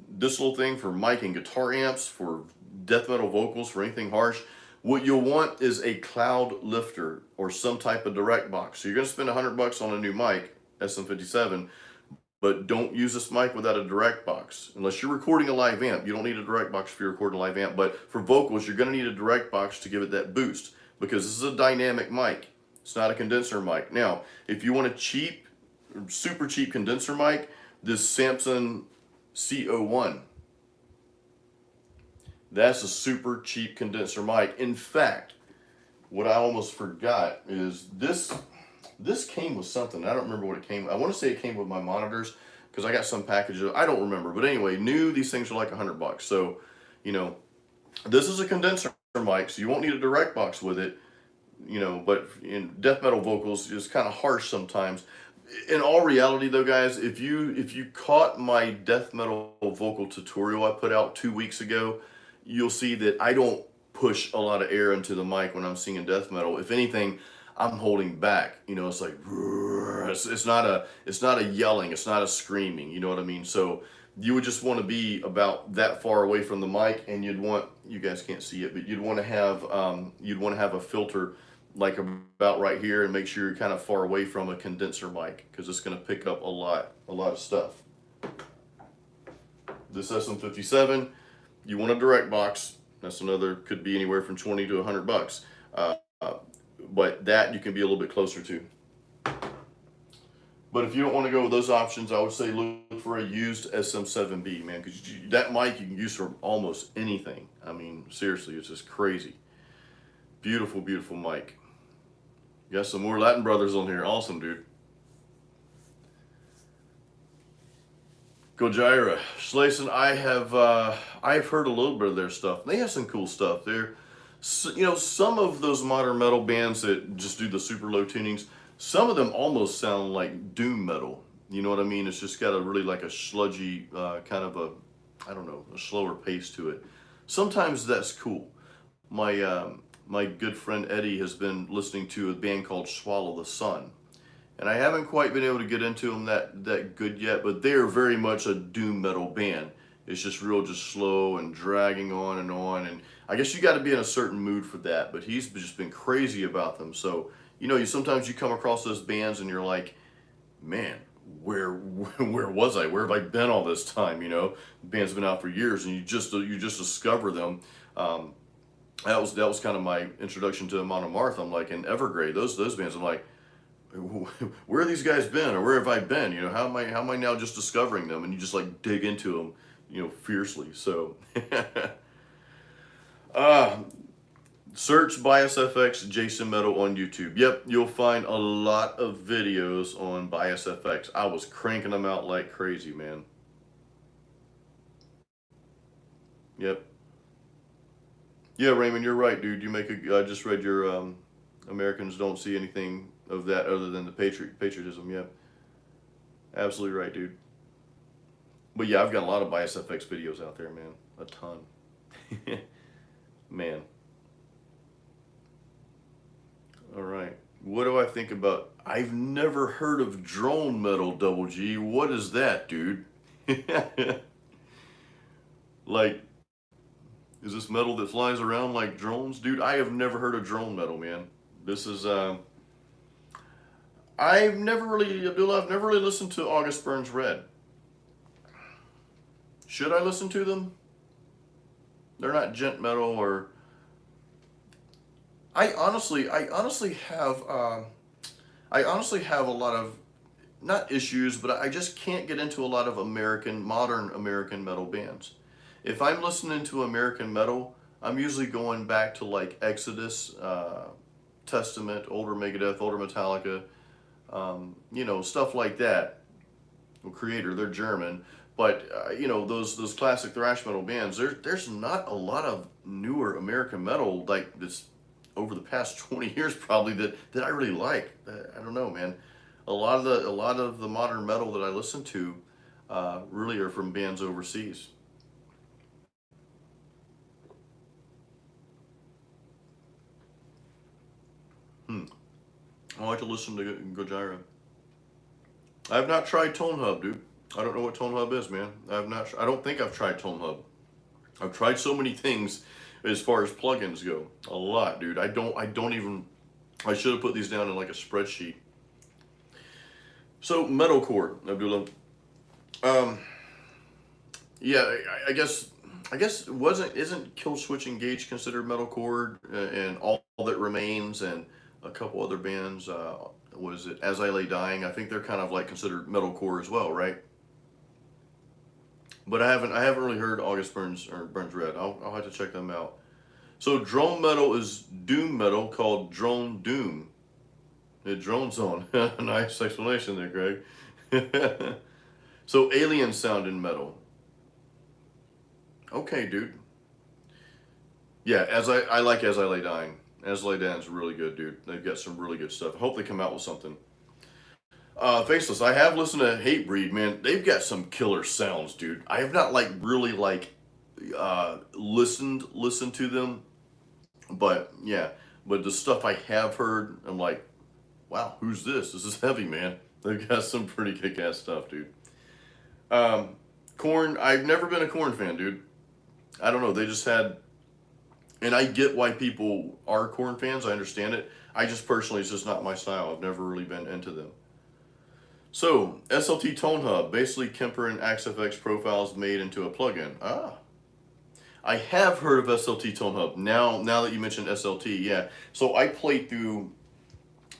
this little thing for mic and guitar amps, for death metal vocals, for anything harsh, what you'll want is a cloud lifter or some type of direct box. So you're going to spend $100 on a new mic, SM57, but don't use this mic without a direct box. Unless you're recording a live amp, you don't need a direct box if you're recording a live amp. But for vocals, you're going to need a direct box to give it that boost, because this is a dynamic mic. It's not a condenser mic. Now, if you want a cheap, super cheap condenser mic, this Samson CO1. That's a super cheap condenser mic. In fact, what I almost forgot is this came with something. I don't remember what it came with. I want to say it came with my monitors, because I got some package. I don't remember. But anyway, these things are like $100. So, this is a condenser mic, so you won't need a direct box with it. But in death metal vocals, it's kind of harsh sometimes. In all reality though, guys, if you caught my death metal vocal tutorial I put out 2 weeks ago, you'll see that I don't push a lot of air into the mic when I'm singing death metal. If anything, I'm holding back. It's like, it's not a yelling, it's not a screaming, you know what I mean? So you would just want to be about that far away from the mic, and you guys can't see it, but you'd want to have a filter like about right here, and make sure you're kind of far away from a condenser mic, because it's going to pick up a lot of stuff. This SM57, you want a direct box. That's could be anywhere from 20 to $100. But that you can be a little bit closer to. But if you don't want to go with those options, I would say look for a used SM7B, man, because that mic you can use for almost anything. I mean, seriously, it's just crazy. Beautiful, beautiful mic. Got some more Latin brothers on here. Awesome, dude. Gojira, Schlesen, I've heard a little bit of their stuff. They have some cool stuff. Some of those modern metal bands that just do the super low tunings, some of them almost sound like doom metal. You know what I mean? It's just got a really like a sludgy kind of a slower pace to it. Sometimes that's cool. My good friend Eddie has been listening to a band called Swallow the Sun. And I haven't quite been able to get into them that good yet, but they're very much a doom metal band. It's just real, just slow and dragging on and on. And I guess you got to be in a certain mood for that. But he's just been crazy about them. So you sometimes you come across those bands and you're like, man, where was I? Where have I been all this time? The band's been out for years, and you just discover them. That was kind of my introduction to Amon Amarth. I'm like, in Evergrey, those bands. I'm like, where have these guys been, or where have I been? How am I now just discovering them? And you just like dig into them, fiercely. So, search Bias FX Jason Metal on YouTube. Yep, you'll find a lot of videos on Bias FX. I was cranking them out like crazy, man. Yep. Yeah, Raymond, you're right, dude. I just read your Americans don't see anything of that other than the patriotism. Yep. Absolutely right, dude. But yeah, I've got a lot of Bias FX videos out there, man. A ton. Man. All right. What do I think about? I've never heard of drone metal, Double G. What is that, dude? Like, is this metal that flies around like drones? Dude, I have never heard of drone metal, man. This is, Abdullah, I've never really listened to August Burns Red. Should I listen to them? They're not gent metal or... I honestly have a lot of, not issues, but I just can't get into a lot of modern American metal bands. If I'm listening to American metal, I'm usually going back to like Exodus, Testament, older Megadeth, older Metallica, stuff like that. Well, Creator, they're German, but those classic thrash metal bands. There's not a lot of newer American metal like this over the past 20 years probably that I really like. I don't know, man. A lot of the modern metal that I listen to really are from bands overseas. I like to listen to Gojira. I have not tried Tone Hub, dude. I don't know what Tone Hub is, man. I don't think I've tried Tone Hub. I've tried so many things as far as plugins go. A lot, dude. I should have put these down in like a spreadsheet. So, metalcore, Abdullah. Yeah, I guess isn't Kill Switch Engage considered metalcore, and All That Remains and a couple other bands, was it As I Lay Dying? I think they're kind of like considered metalcore as well, right? But I haven't really heard August Burns or Burns Red. I'll have to check them out. So drone metal is doom metal called drone doom. It drones on. Nice explanation there, Greg. So alien sound in metal. Okay, dude. Yeah, I like As I Lay Dying. As I Lay Dying is really good, dude. They've got some really good stuff. I hope they come out with something. Faceless, I have listened to Hatebreed, man. They've got some killer sounds, dude. I have not really listened to them, but yeah. But the stuff I have heard, I'm like, wow, who's this? This is heavy, man. They've got some pretty kick-ass stuff, dude. Korn, I've never been a Korn fan, dude. I don't know. They just had, and I get why people are Korn fans. I understand it. I just personally, it's just not my style. I've never really been into them. So, SLT Tone Hub, basically Kemper and AxeFX profiles made into a plugin. I have heard of SLT Tone Hub. Now that you mentioned SLT, yeah. So I played through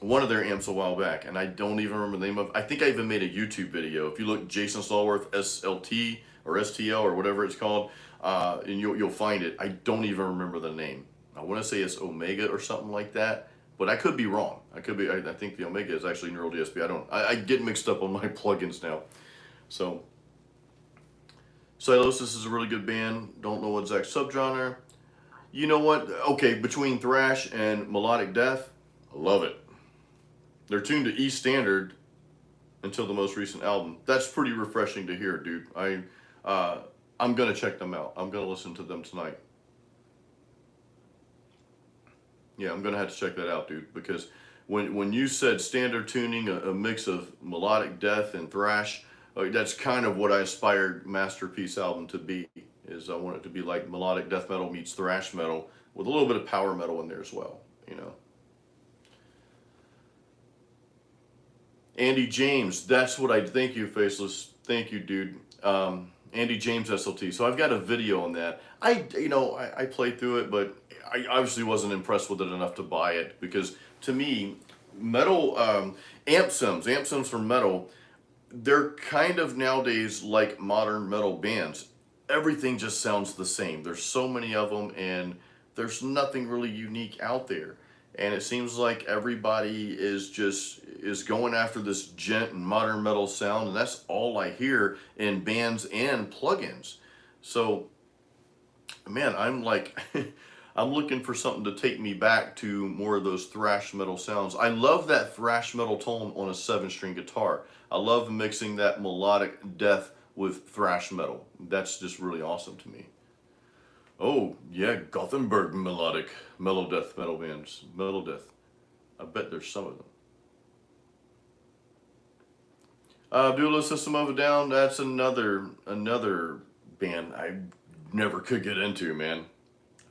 one of their amps a while back, and I don't even remember the name of. I think I even made a YouTube video. If you look Jason Stallworth SLT or STL or whatever it's called, and you'll find it. I don't even remember the name. I want to say it's Omega or something like that. But I could be wrong. I think the Omega is actually Neural DSP. I get mixed up on my plugins now. So, Silosis is a really good band. Don't know what exact subgenre. You know what? Okay, between thrash and melodic death, I love it. They're tuned to E standard until the most recent album. That's pretty refreshing to hear, dude. I'm gonna check them out. I'm gonna listen to them tonight. Yeah, I'm gonna have to check that out, dude, because when you said standard tuning, a mix of melodic death and thrash, That's kind of what I aspired Masterpiece album to be. Is I want it to be like melodic death metal meets thrash metal with a little bit of power metal in there as well. You know. Andy James, that's what I thank you, Faceless. Thank you, dude. Andy James SLT. So I've got a video on that. I played through it, but I obviously wasn't impressed with it enough to buy it because to me, metal amp sims for metal, they're kind of nowadays like modern metal bands. Everything just sounds the same. There's so many of them, and there's nothing really unique out there. And it seems like everybody is going after this gent and modern metal sound, and that's all I hear in bands and plugins. So, man, I'm like, I'm looking for something to take me back to more of those thrash metal sounds. I love that thrash metal tone on a 7-string guitar. I love mixing that melodic death with thrash metal. That's just really awesome to me. Oh, yeah, Gothenburg melodic, mellow death metal bands. Mellow death. I bet there's some of them. Duelist System of a Down, that's another band I never could get into, man.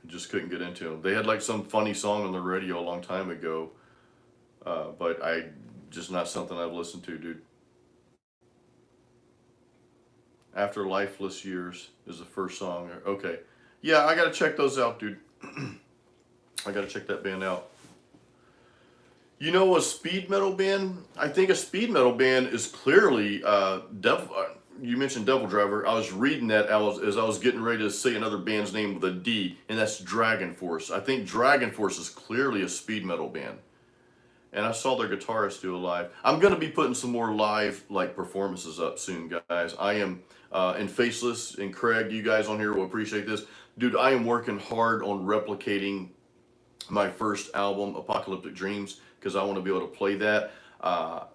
I just couldn't get into them. They had like some funny song on the radio a long time ago, but just not something I've listened to, dude. After Lifeless Years is the first song. Okay. Yeah, I gotta check those out, dude. I gotta check that band out. You know, a speed metal band? I think a speed metal band is clearly Devil. You mentioned Devil Driver. I was reading that as I was getting ready to say another band's name with a D, and that's Dragon Force. I think Dragon Force is clearly a speed metal band. And I saw their guitarist do a live. I'm gonna be putting some more live like performances up soon, guys. I am, and Faceless and Craig, you guys on here will appreciate this. Dude, I am working hard on replicating my first album, Apocalyptic Dreams, because I want to be able to play that.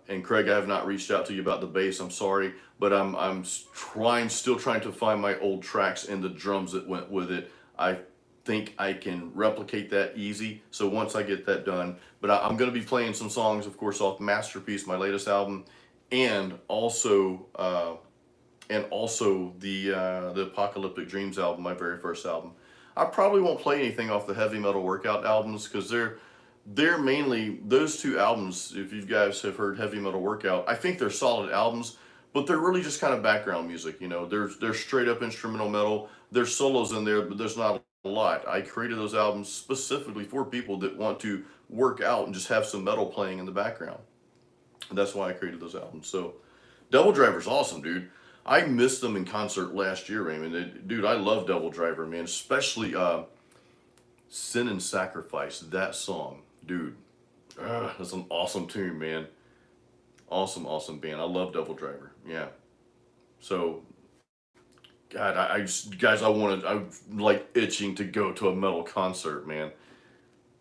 And Craig, I have not reached out to you about the bass. I'm sorry, but I'm still trying to find my old tracks and the drums that went with it. I think I can replicate that easy. So once I get that done, but I'm going to be playing some songs, of course, off Masterpiece, my latest album, and also the Apocalyptic Dreams album, my very first album. I probably won't play anything off the Heavy Metal Workout albums because they're mainly those two albums. If you guys have heard Heavy Metal Workout, I think they're solid albums, but they're really just kind of background music. You know, they're straight up instrumental metal. There's solos in there, but there's not a lot. I created those albums specifically for people that want to work out and just have some metal playing in the background. And that's why I created those albums. So Devil Driver's awesome, dude. I missed them in concert last year, man. Dude, I love Devil Driver, man. Especially Sin and Sacrifice, that song. Dude, that's an awesome tune, man. Awesome, awesome band. I love Devil Driver. Yeah. So, God, I'm like itching to go to a metal concert, man.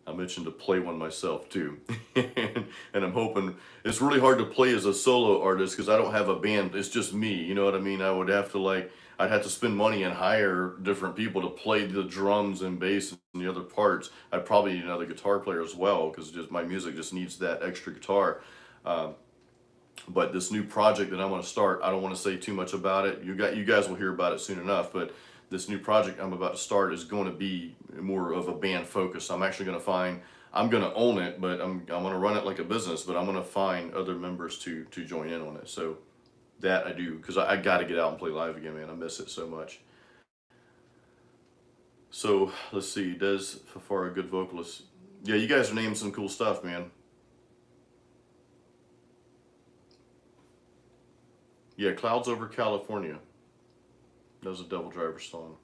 I'm itching to play one myself too. And I'm hoping, it's really hard to play as a solo artist because I don't have a band. It's just me, you know what I mean? I'd have to spend money and hire different people to play the drums and bass and the other parts. I'd probably need another guitar player as well because just my music just needs that extra guitar. But this new project that I'm going to start, I don't want to say too much about it. You guys will hear about it soon enough, but this new project I'm about to start is going to be more of a band focus. I'm actually going to I'm going to own it, but I'm going to run it like a business, but I'm going to find other members to join in on it. So that I do, because I got to get out and play live again, man. I miss it so much. So let's see, Des Fafara, a good vocalist. Yeah, you guys are naming some cool stuff, man. Yeah, Clouds Over California. That was a Devil Driver song.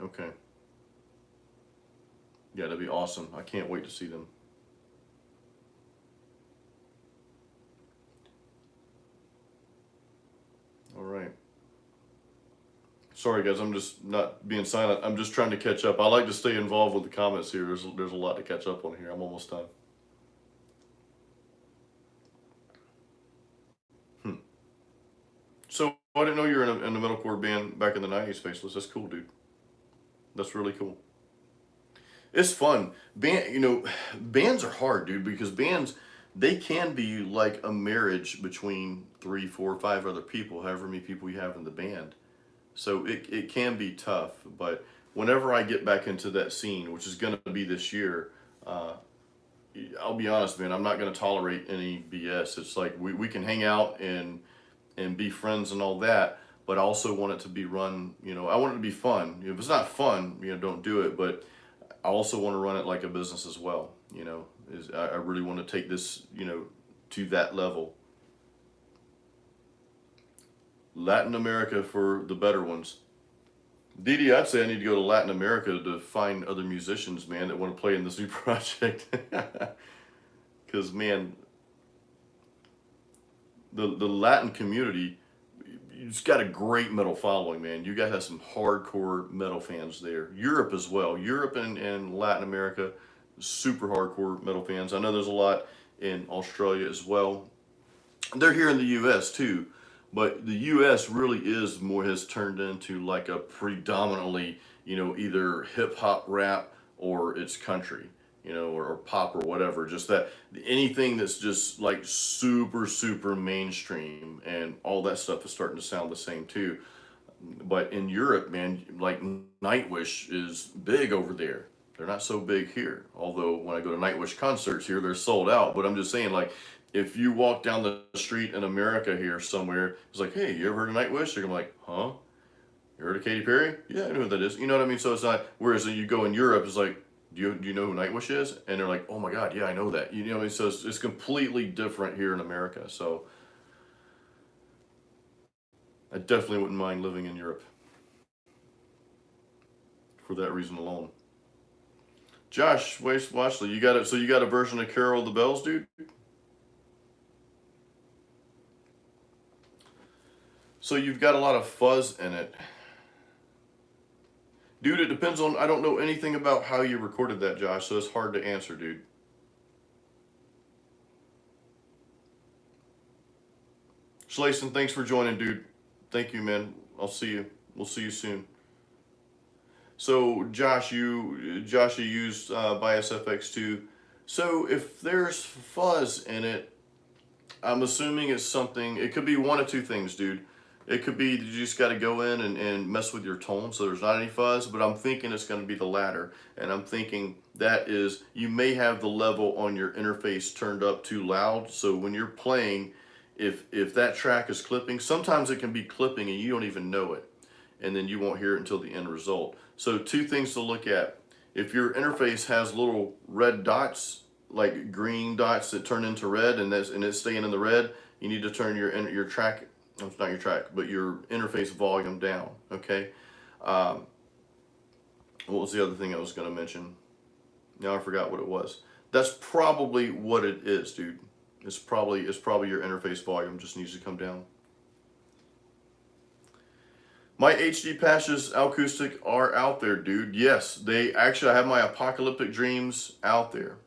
Okay. Yeah, that'd be awesome. I can't wait to see them. All right. Sorry, guys. I'm just not being silent. I'm just trying to catch up. I like to stay involved with the comments here. There's a lot to catch up on here. I'm almost done. So I didn't know you were in a metalcore band back in the 90s, Faceless. That's cool, dude. That's really cool. It's fun. Bands are hard, dude, because bands, they can be like a marriage between 3, 4, 5 other people, however many people you have in the band. So it can be tough, but whenever I get back into that scene, which is going to be this year, uh, I'll be honest, man, I'm not going to tolerate any BS. It's like we can hang out and be friends and all that, but I also want it to be run, I want it to be fun. If it's not fun, don't do it, but I also want to run it like a business as well, I really want to take this, to that level. Latin America for the better ones. Didi, I'd say I need to go to Latin America to find other musicians, man, that want to play in this new project. Because, man, the Latin community, it's got a great metal following, man. You guys have some hardcore metal fans there. Europe as well. Europe and Latin America, super hardcore metal fans. I know there's a lot in Australia as well. They're here in the U.S. too, but the U.S. really has turned into like a predominantly, either hip hop rap or it's country, or pop or whatever. Just that anything that's just like super, super mainstream and all that stuff is starting to sound the same too. But in Europe, man, like Nightwish is big over there. They're not so big here. Although when I go to Nightwish concerts here, they're sold out. But I'm just saying, like, if you walk down the street in America here somewhere, it's like, hey, you ever heard of Nightwish? You're gonna be like, huh? You heard of Katy Perry? Yeah, I know who that is. You know what I mean? So it's not. Whereas you go in Europe, it's like, do you know who Nightwish is? And they're like, oh my God, yeah, I know that. You know what I mean? So it's completely different here in America. So I definitely wouldn't mind living in Europe for that reason alone. Josh Washley, you got it. So you got a version of Carol of the Bells, dude? So you've got a lot of fuzz in it. Dude, it depends on, I don't know anything about how you recorded that, Josh, so it's hard to answer, dude. Schlason, thanks for joining, dude. Thank you, man. I'll see you. We'll see you soon. So, Josh, you used Bias FX2. So, if there's fuzz in it, I'm assuming it's something, it could be one of two things, dude. It could be you just got to go in and mess with your tone so there's not any fuzz, but I'm thinking it's going to be the latter. And I'm thinking that is, you may have the level on your interface turned up too loud. So when you're playing, if that track is clipping, sometimes it can be clipping and you don't even know it. And then you won't hear it until the end result. So two things to look at. If your interface has little red dots, like green dots that turn into red and it's staying in the red, you need to turn your track, it's not your track, but your interface volume down, okay? What was the other thing I was going to mention? Now I forgot what it was. That's probably what it is, dude. It's probably your interface volume just needs to come down. My HD patches acoustic are out there, dude. Yes, they actually, I have my Apocalyptic Dreams out there.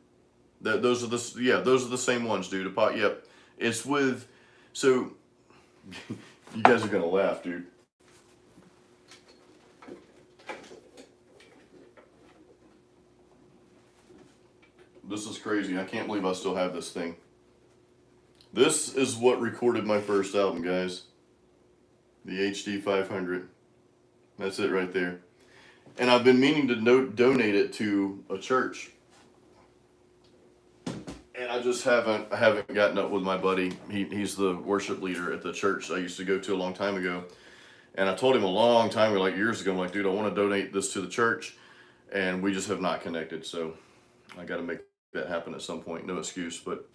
Those are the same ones, dude. Yep, it's with, so you guys are gonna laugh, dude. This is crazy. I can't believe I still have this thing. This is what recorded my first album, guys. The HD 500. That's it right there. And I've been meaning to donate it to a church. And I just haven't gotten up with my buddy. He's the worship leader at the church I used to go to a long time ago. And I told him a long time ago, like years ago, I'm like, dude, I want to donate this to the church. And we just have not connected. So I got to make that happen at some point. No excuse, but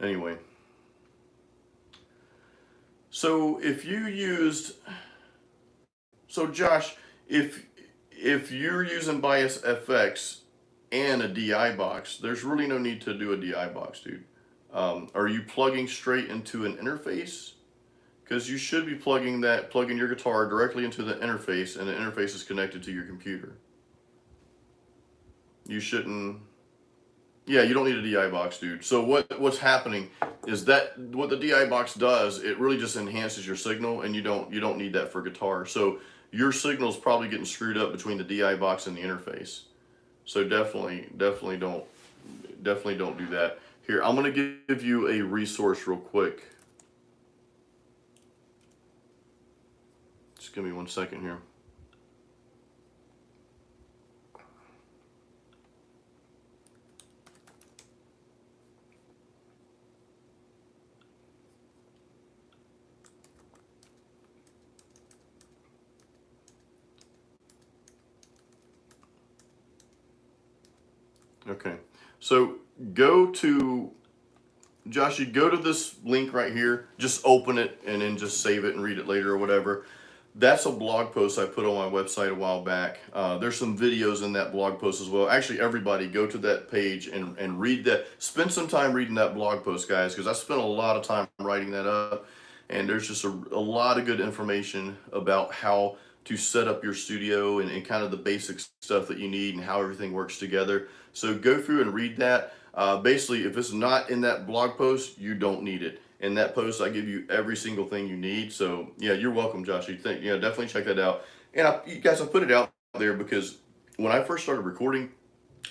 anyway. So if you used, so Josh, if you're using Bias FX and a DI box, there's really no need to do a DI box, dude. Are you plugging straight into an interface? Because you should be plugging your guitar directly into the interface, and the interface is connected to your computer. You shouldn't. Yeah, you don't need a DI box, dude. So what's happening is that what the DI box does, it really just enhances your signal, and you don't need that for guitar. So your signal's probably getting screwed up between the DI box and the interface. So definitely don't do that. Here, I'm going to give you a resource real quick. Just give me 1 second here. Okay, so go to, Josh, you go to this link right here, just open it and then just save it and read it later or whatever. That's a blog post I put on my website a while back. There's some videos in that blog post as well. Actually, everybody go to that page and read that. Spend some time reading that blog post, guys, because I spent a lot of time writing that up. And there's just a lot of good information about how to set up your studio and kind of the basic stuff that you need and how everything works together. So go through and read that. Basically, if it's not in that blog post, you don't need it. In that post, I give you every single thing you need. So yeah, you're welcome, Josh. Yeah, definitely check that out. And you guys, I put it out there because when I first started recording,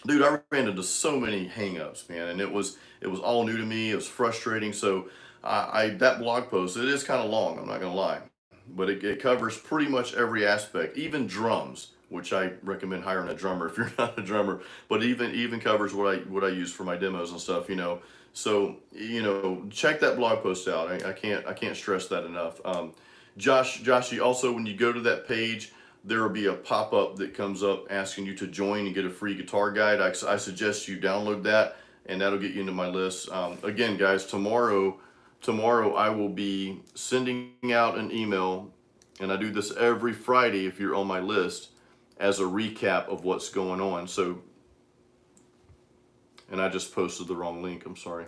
dude, I ran into so many hangups, man, and it was all new to me. It was frustrating. So that blog post, it is kind of long. I'm not gonna lie, but it covers pretty much every aspect, even drums, which I recommend hiring a drummer if you're not a drummer. But even covers what I use for my demos and stuff, you know. So check that blog post out. I can't stress that enough. Josh, you also, when you go to that page, there will be a pop-up that comes up asking you to join and get a free guitar guide. I suggest you download that, and that'll get you into my list. Again, guys, tomorrow I will be sending out an email, and I do this every Friday if you're on my list, as a recap of what's going on. So, and I just posted the wrong link, I'm sorry.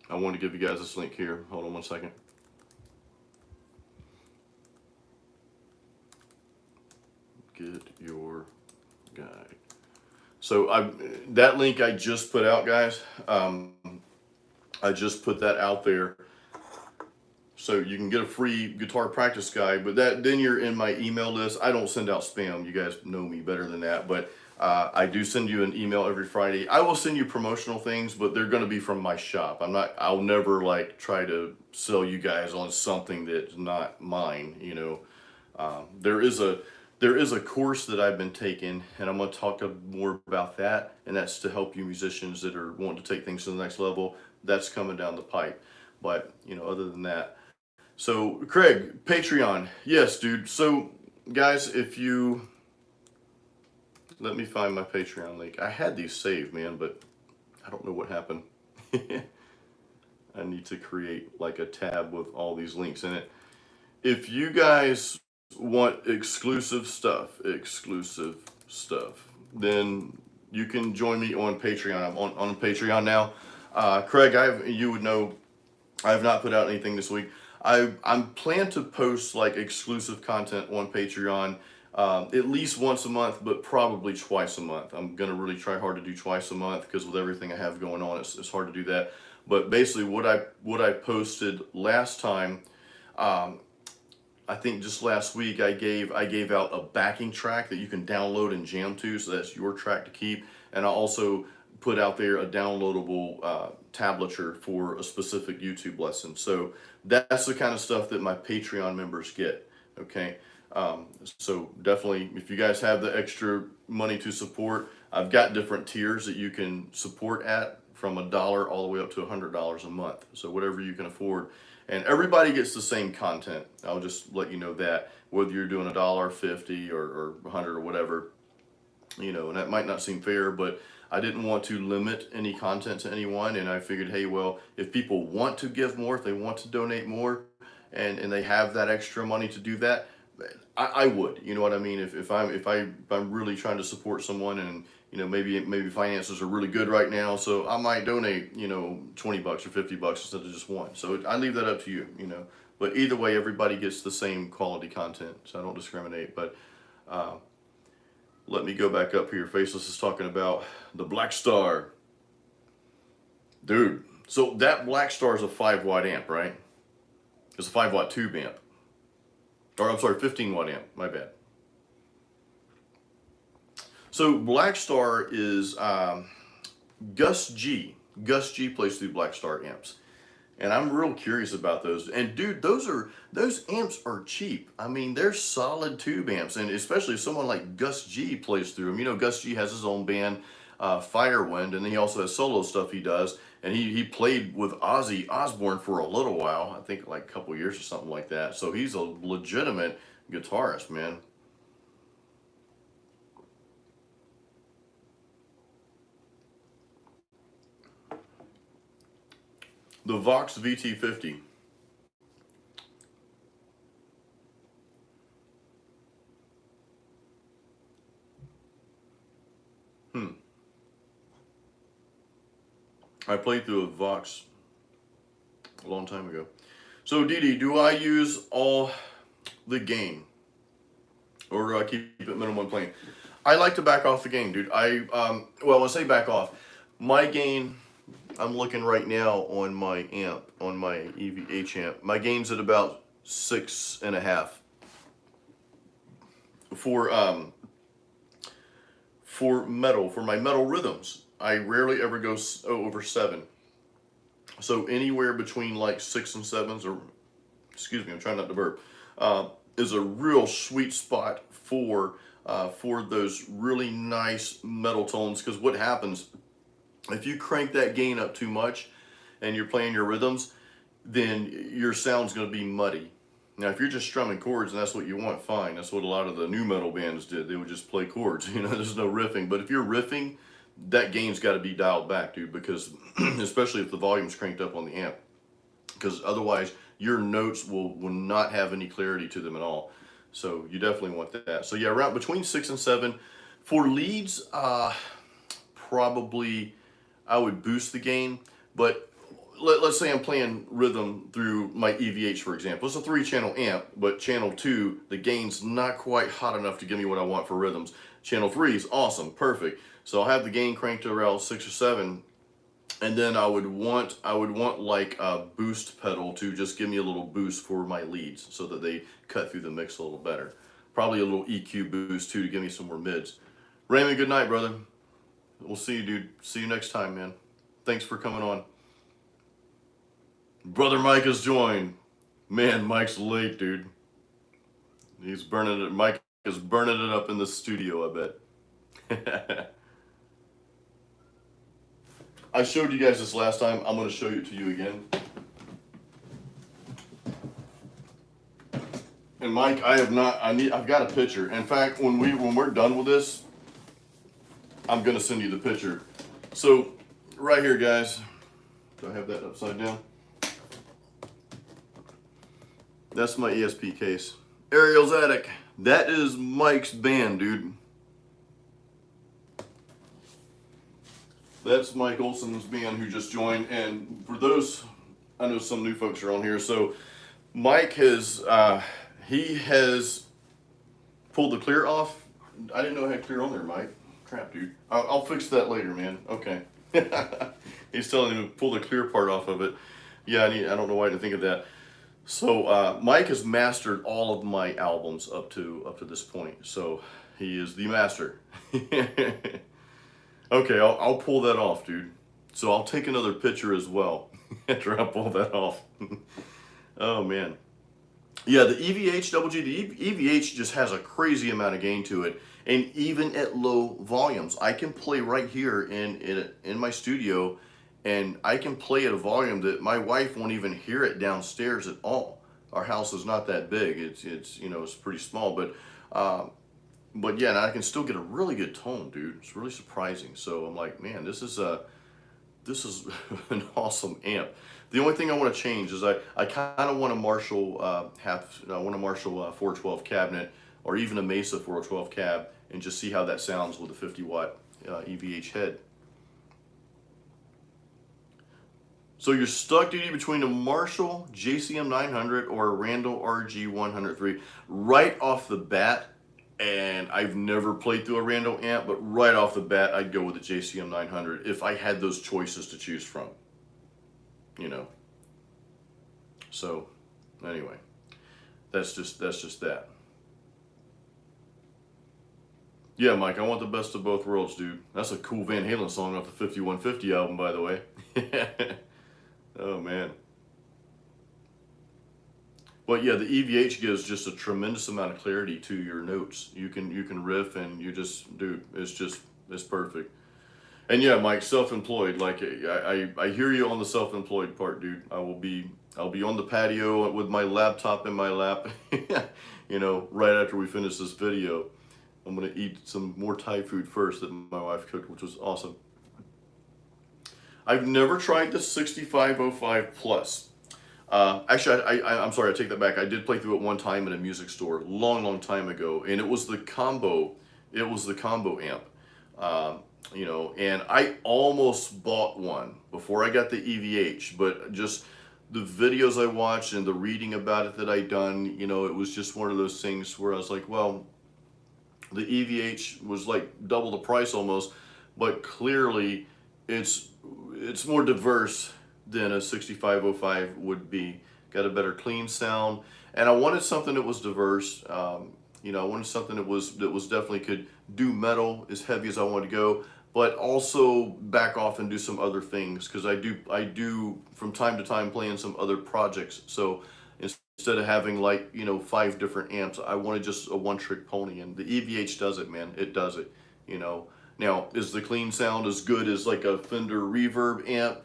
I want to give you guys this link here. Hold on 1 second. Get your guide. So that link I just put out, guys. I just put that out there, so you can get a free guitar practice guide. But then you're in my email list. I don't send out spam. You guys know me better than that. But I do send you an email every Friday. I will send you promotional things, but they're going to be from my shop. I'll never like try to sell you guys on something that's not mine. There is a course that I've been taking, and I'm going to talk more about that, and that's to help you musicians that are wanting to take things to the next level. That's coming down the pipe. But other than that, so Craig, Patreon, yes, dude. So guys, if you let me find my Patreon link. I had these saved, man, but I don't know what happened. I need to create like a tab with all these links in it. If you guys want exclusive stuff, then you can join me on Patreon. I'm on Patreon now. Craig, you would know, I have not put out anything this week. I'm planning to post like exclusive content on Patreon at least once a month, but probably twice a month. I'm gonna really try hard to do twice a month because with everything I have going on, it's hard to do that. But basically, what I posted last time, I think just last week, I gave out a backing track that you can download and jam to, so that's your track to keep. And I also put out there a downloadable tablature for a specific YouTube lesson. So that's the kind of stuff that my Patreon members get. Okay. So definitely, if you guys have the extra money to support, I've got different tiers that you can support at, from $1 all the way up to $100 a month. So whatever you can afford, and everybody gets the same content. I'll just let you know that, whether you're doing $1.50 or 100 or whatever, and that might not seem fair, but I didn't want to limit any content to anyone. And I figured, hey, well, if people want to give more, if they want to donate more, and they have that extra money to do that, I would, you know what I mean? If I'm really trying to support someone, and maybe finances are really good right now, so I might donate $20 or $50 instead of just one. So I leave that up to you, But either way, everybody gets the same quality content, so I don't discriminate. But let me go back up here. Faceless is talking about the Black Star, dude. So that Black Star is a 5-watt amp, right? It's a 5-watt tube amp. Or I'm sorry, 15 watt amp, my bad. So Black Star is Gus G. Gus G plays through Black Star amps. And I'm real curious about those. And dude, those amps are cheap. I mean, they're solid tube amps, and especially if someone like Gus G plays through them. You know, Gus G has his own band, Firewind, and then he also has solo stuff he does. And he played with Ozzy Osbourne for a little while, I think like a couple years or something like that. So he's a legitimate guitarist, man. The Vox VT50. I played through a Vox a long time ago. So Didi, do I use all the gain, or do I keep it minimum playing? I like to back off the gain, dude. Well, I say back off. My gain, I'm looking right now on my amp, on my EVH amp. My gain's at about 6.5. For metal, for my metal rhythms, I rarely ever go over 7. So anywhere between like 6 and 7s, or excuse me, I'm trying not to burp, is a real sweet spot for those really nice metal tones. Because what happens if you crank that gain up too much and you're playing your rhythms, then your sound's going to be muddy. Now, if you're just strumming chords and that's what you want, fine. That's what a lot of the new metal bands did. They would just play chords. You know, there's no riffing. But if you're riffing, that gain's got to be dialed back, dude, because especially if the volume's cranked up on the amp, because otherwise your notes will not have any clarity to them at all. So you definitely want that. So yeah, around between 6 and 7. For leads, probably I would boost the gain, but let's say I'm playing rhythm through my EVH, for example. It's a 3-channel amp, but channel 2, the gain's not quite hot enough to give me what I want for rhythms. Channel 3 is awesome, perfect. So I'll have the gain cranked to around 6 or 7, and then I would want like a boost pedal to just give me a little boost for my leads, so that they cut through the mix a little better. Probably a little EQ boost too to give me some more mids. Raymond, good night, brother. We'll see you, dude. See you next time, man. Thanks for coming on. Brother Mike has joined. Man, Mike's late, dude. He's burning it. Mike is burning it up in the studio, I bet. I showed you guys this last time. I'm going to show it to you again. And Mike, I've got a picture. In fact, when we're done with this, I'm going to send you the picture. So, right here, guys. Do I have that upside down? That's my ESP case. Ariel's Attic. That is Mike's band, dude. That's Mike Olson's band who just joined. And for those, I know some new folks are on here. So Mike has, he has pulled the clear off. I didn't know I had clear on there, Mike. Crap, dude. I'll fix that later, man. Okay. He's telling me to pull the clear part off of it. Yeah, I don't know why I didn't think of that. So Mike has mastered all of my albums up to this point. So he is the master. Okay, I'll pull that off, dude. So I'll take another picture as well after I pull that off. Oh man. Yeah, the EVH Double G, the EVH just has a crazy amount of gain to it, and even at low volumes, I can play right here in my studio, and I can play at a volume that my wife won't even hear it downstairs at all. Our house is not that big; it's you know, it's pretty small, but yeah, and I can still get a really good tone, dude. It's really surprising. So I'm like, man, this is an awesome amp. The only thing I want to change is I kind of want a Marshall 412 cabinet, or even a Mesa 412 cab, and just see how that sounds with a 50 watt EVH head. So you're stuck, dude, between a Marshall JCM 900 or a Randall RG 103 right off the bat. And I've never played through a Randall amp, but right off the bat, I'd go with a JCM 900 if I had those choices to choose from. You know. So, anyway. that's just that. Yeah, Mike, I want the best of both worlds, dude. That's a cool Van Halen song off the 5150 album, by the way. Oh man. But yeah, the EVH gives just a tremendous amount of clarity to your notes. You can riff and you just, dude, it's perfect. And yeah, Mike, self-employed. Like I hear you on the self-employed part, dude. I'll be on the patio with my laptop in my lap, right after we finish this video. I'm gonna eat some more Thai food first that my wife cooked, which was awesome. I've never tried the 6505 Plus. Actually, I'm sorry, I take that back. I did play through it one time in a music store, long time ago, and it was the combo. It was the combo amp. And I almost bought one before I got the EVH, but just the videos I watched and the reading about it that I done, it was just one of those things where I was like, well, the EVH was like double the price almost, but clearly it's more diverse than a 6505 would be. Got a better clean sound, and I wanted something that was diverse. I wanted something that was definitely could do metal as heavy as I wanted to go, but also back off and do some other things, because I do from time to time play in some other projects. So instead of having 5 different amps, I wanted just a one-trick pony, and the EVH does it, man. It does it. Now, is the clean sound as good as like a Fender Reverb amp,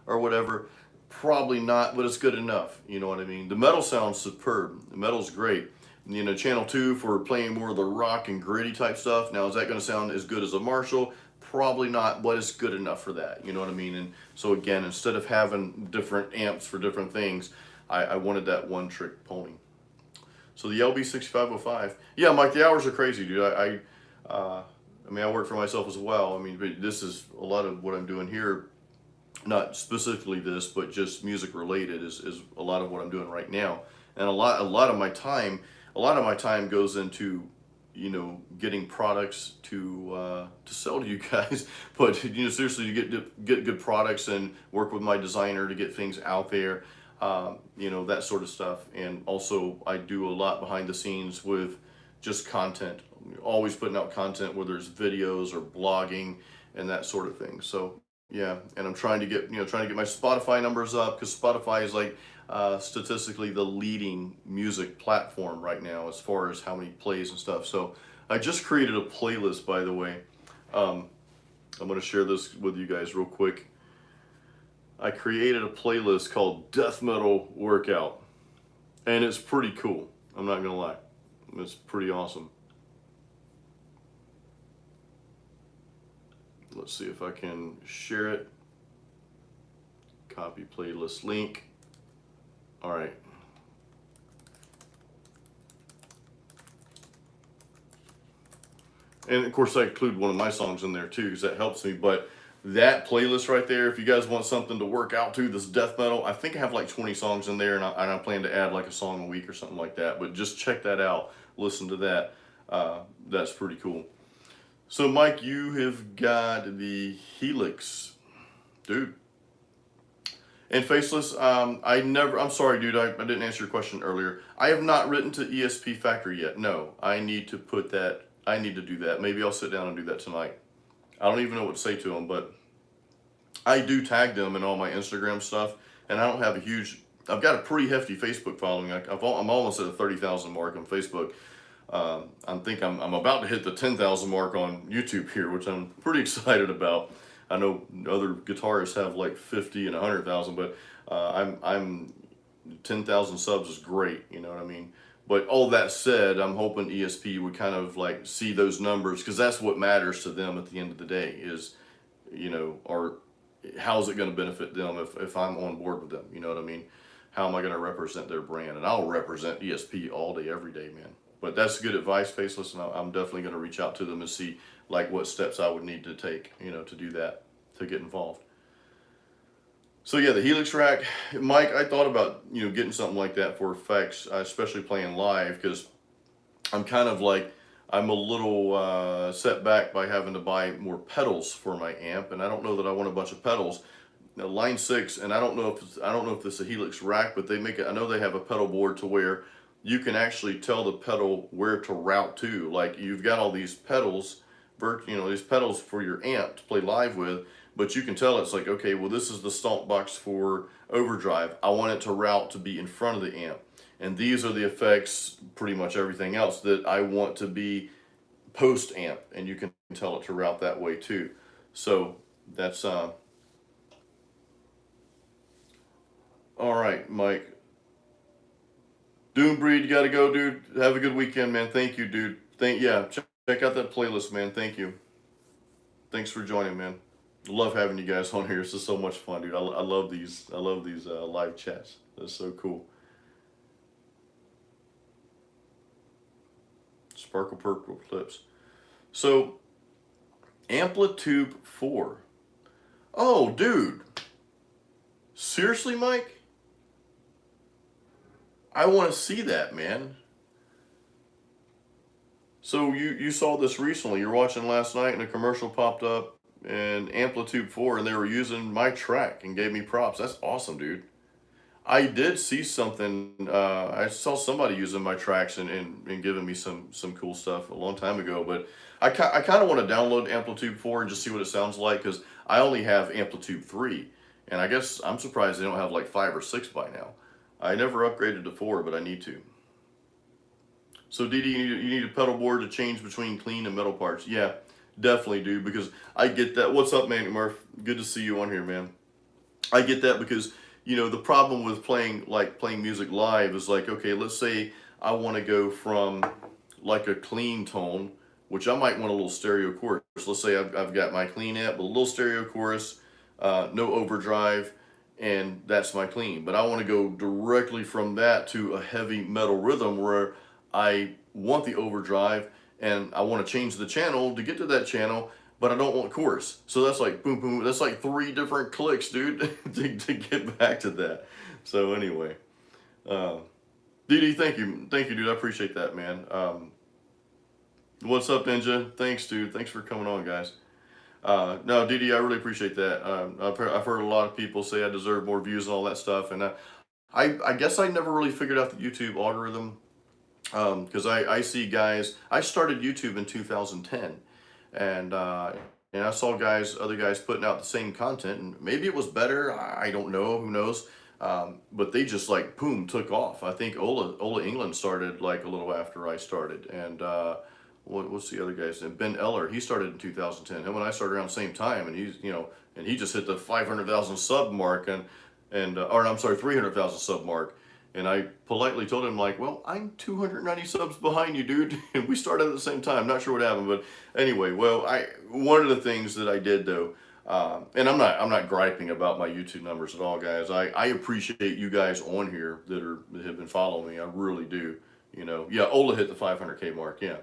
or whatever? Probably not, but it's good enough. You know what I mean? The metal sounds superb. The metal's great. Channel 2 for playing more of the rock and gritty type stuff. Now, is that going to sound as good as a Marshall? Probably not, but it's good enough for that. You know what I mean? And so again, instead of having different amps for different things, I wanted that one-trick pony. So the LB6505, yeah, Mike, the hours are crazy, dude. I work for myself as well. But this is a lot of what I'm doing here, not specifically this, but just music related is a lot of what I'm doing right now. And a lot of my time goes into, getting products to sell to you guys. But seriously, to get good products and work with my designer to get things out there, that sort of stuff. And also, I do a lot behind the scenes with just content. Always putting out content, whether it's videos or blogging and that sort of thing. So yeah, and I'm trying to get my Spotify numbers up, because Spotify is statistically the leading music platform right now as far as how many plays and stuff. So I just created a playlist, by the way. I'm going to share this with you guys real quick. I created a playlist called Death Metal Workout, and it's pretty cool. I'm not going to lie. It's pretty awesome. Let's see if I can share it. Copy playlist link. All right. And of course, I include one of my songs in there too, because that helps me. But that playlist right there, if you guys want something to work out to, this death metal, I think I have 20 songs in there, and I plan to add a song a week or something like that. But just check that out. Listen to that. That's pretty cool. So Mike, you have got the Helix, dude. And Faceless, I'm sorry, dude, I didn't answer your question earlier. I have not written to ESP Factory yet. No, I need to do that. Maybe I'll sit down and do that tonight. I don't even know what to say to them, but I do tag them in all my Instagram stuff, and I don't have I've got a pretty hefty Facebook following. I'm almost at a 30,000 mark on Facebook. I'm about to hit the 10,000 mark on YouTube here, which I'm pretty excited about. I know other guitarists have 50 and 100,000, but I'm 10,000 subs is great. You know what I mean? But all that said, I'm hoping ESP would kind of see those numbers, because that's what matters to them at the end of the day is, or how's it going to benefit them if I'm on board with them? You know what I mean? How am I going to represent their brand? And I'll represent ESP all day, every day, man. But that's good advice, Faceless, and I'm definitely going to reach out to them and see what steps I would need to take, to do that, to get involved. So yeah, the Helix rack, Mike, I thought about, getting something like that for effects, especially playing live, because I'm kind of I'm a little set back by having to buy more pedals for my amp, and I don't know that I want a bunch of pedals. Now, Line 6, and I don't know if this is a Helix rack, but they make it. I know they have a pedal board to where you can actually tell the pedal where to route to. Like you've got all these pedals, these pedals for your amp to play live with, but you can tell it's like, okay, well, this is the stomp box for overdrive. I want it to route to be in front of the amp. And these are the effects, pretty much everything else that I want to be post amp, and you can tell it to route that way too. So that's all right, Mike. Doombreed, you gotta go, dude. Have a good weekend, man. Thank you, dude. Check out that playlist, man. Thank you. Thanks for joining, man. Love having you guys on here. This is so much fun, dude. I love these. I love these live chats. That's so cool. Sparkle Purple Clips. So, Amplitude 4. Oh, dude. Seriously, Mike? I want to see that, man. So you saw this recently. You're watching last night and a commercial popped up and Amplitude 4 and they were using my track and gave me props. That's awesome, dude. I did see something. I saw somebody using my tracks and giving me some cool stuff a long time ago. But I kind of want to download Amplitude 4 and just see what it sounds like, because I only have Amplitude 3. And I guess I'm surprised they don't have like 5 or 6 by now. I never upgraded to 4, but I need to. So Didi, you need a pedal board to change between clean and metal parts. Yeah, definitely do, because I get that. What's up, man, Murph? Good to see you on here, man. I get that because, the problem with playing music live is like, okay, let's say I want to go from like a clean tone, which I might want a little stereo chorus. Let's say I've got my clean amp, but a little stereo chorus, no overdrive, and that's my clean. But I want to go directly from that to a heavy metal rhythm where I want the overdrive and I want to change the channel to get to that channel, but I don't want chorus. So that's like boom, boom. That's like 3 different clicks, dude, to get back to that. So anyway, Didi, thank you, dude. I appreciate that, man. What's up, Ninja? Thanks, dude. Thanks for coming on, guys. No, Didi, I really appreciate that. I've heard a lot of people say I deserve more views and all that stuff, and I guess I never really figured out the YouTube algorithm. Because I see guys, I started YouTube in 2010, and I saw other guys putting out the same content, and maybe it was better, I don't know, who knows, but they just like, boom, took off. I think Ola England started like a little after I started, and what's the other guy's name? Ben Eller, he started in 2010, him and I started around the same time, and and he just hit the 500,000 sub mark, or I'm sorry, 300,000 sub mark. And I politely told him, like, well, I'm 290 subs behind you, dude. And we started at the same time. Not sure what happened, but anyway, one of the things that I did though, and I'm not griping about my YouTube numbers at all, guys. I appreciate you guys on here that have been following me. I really do. Yeah, Ola hit the 500K mark. Yeah,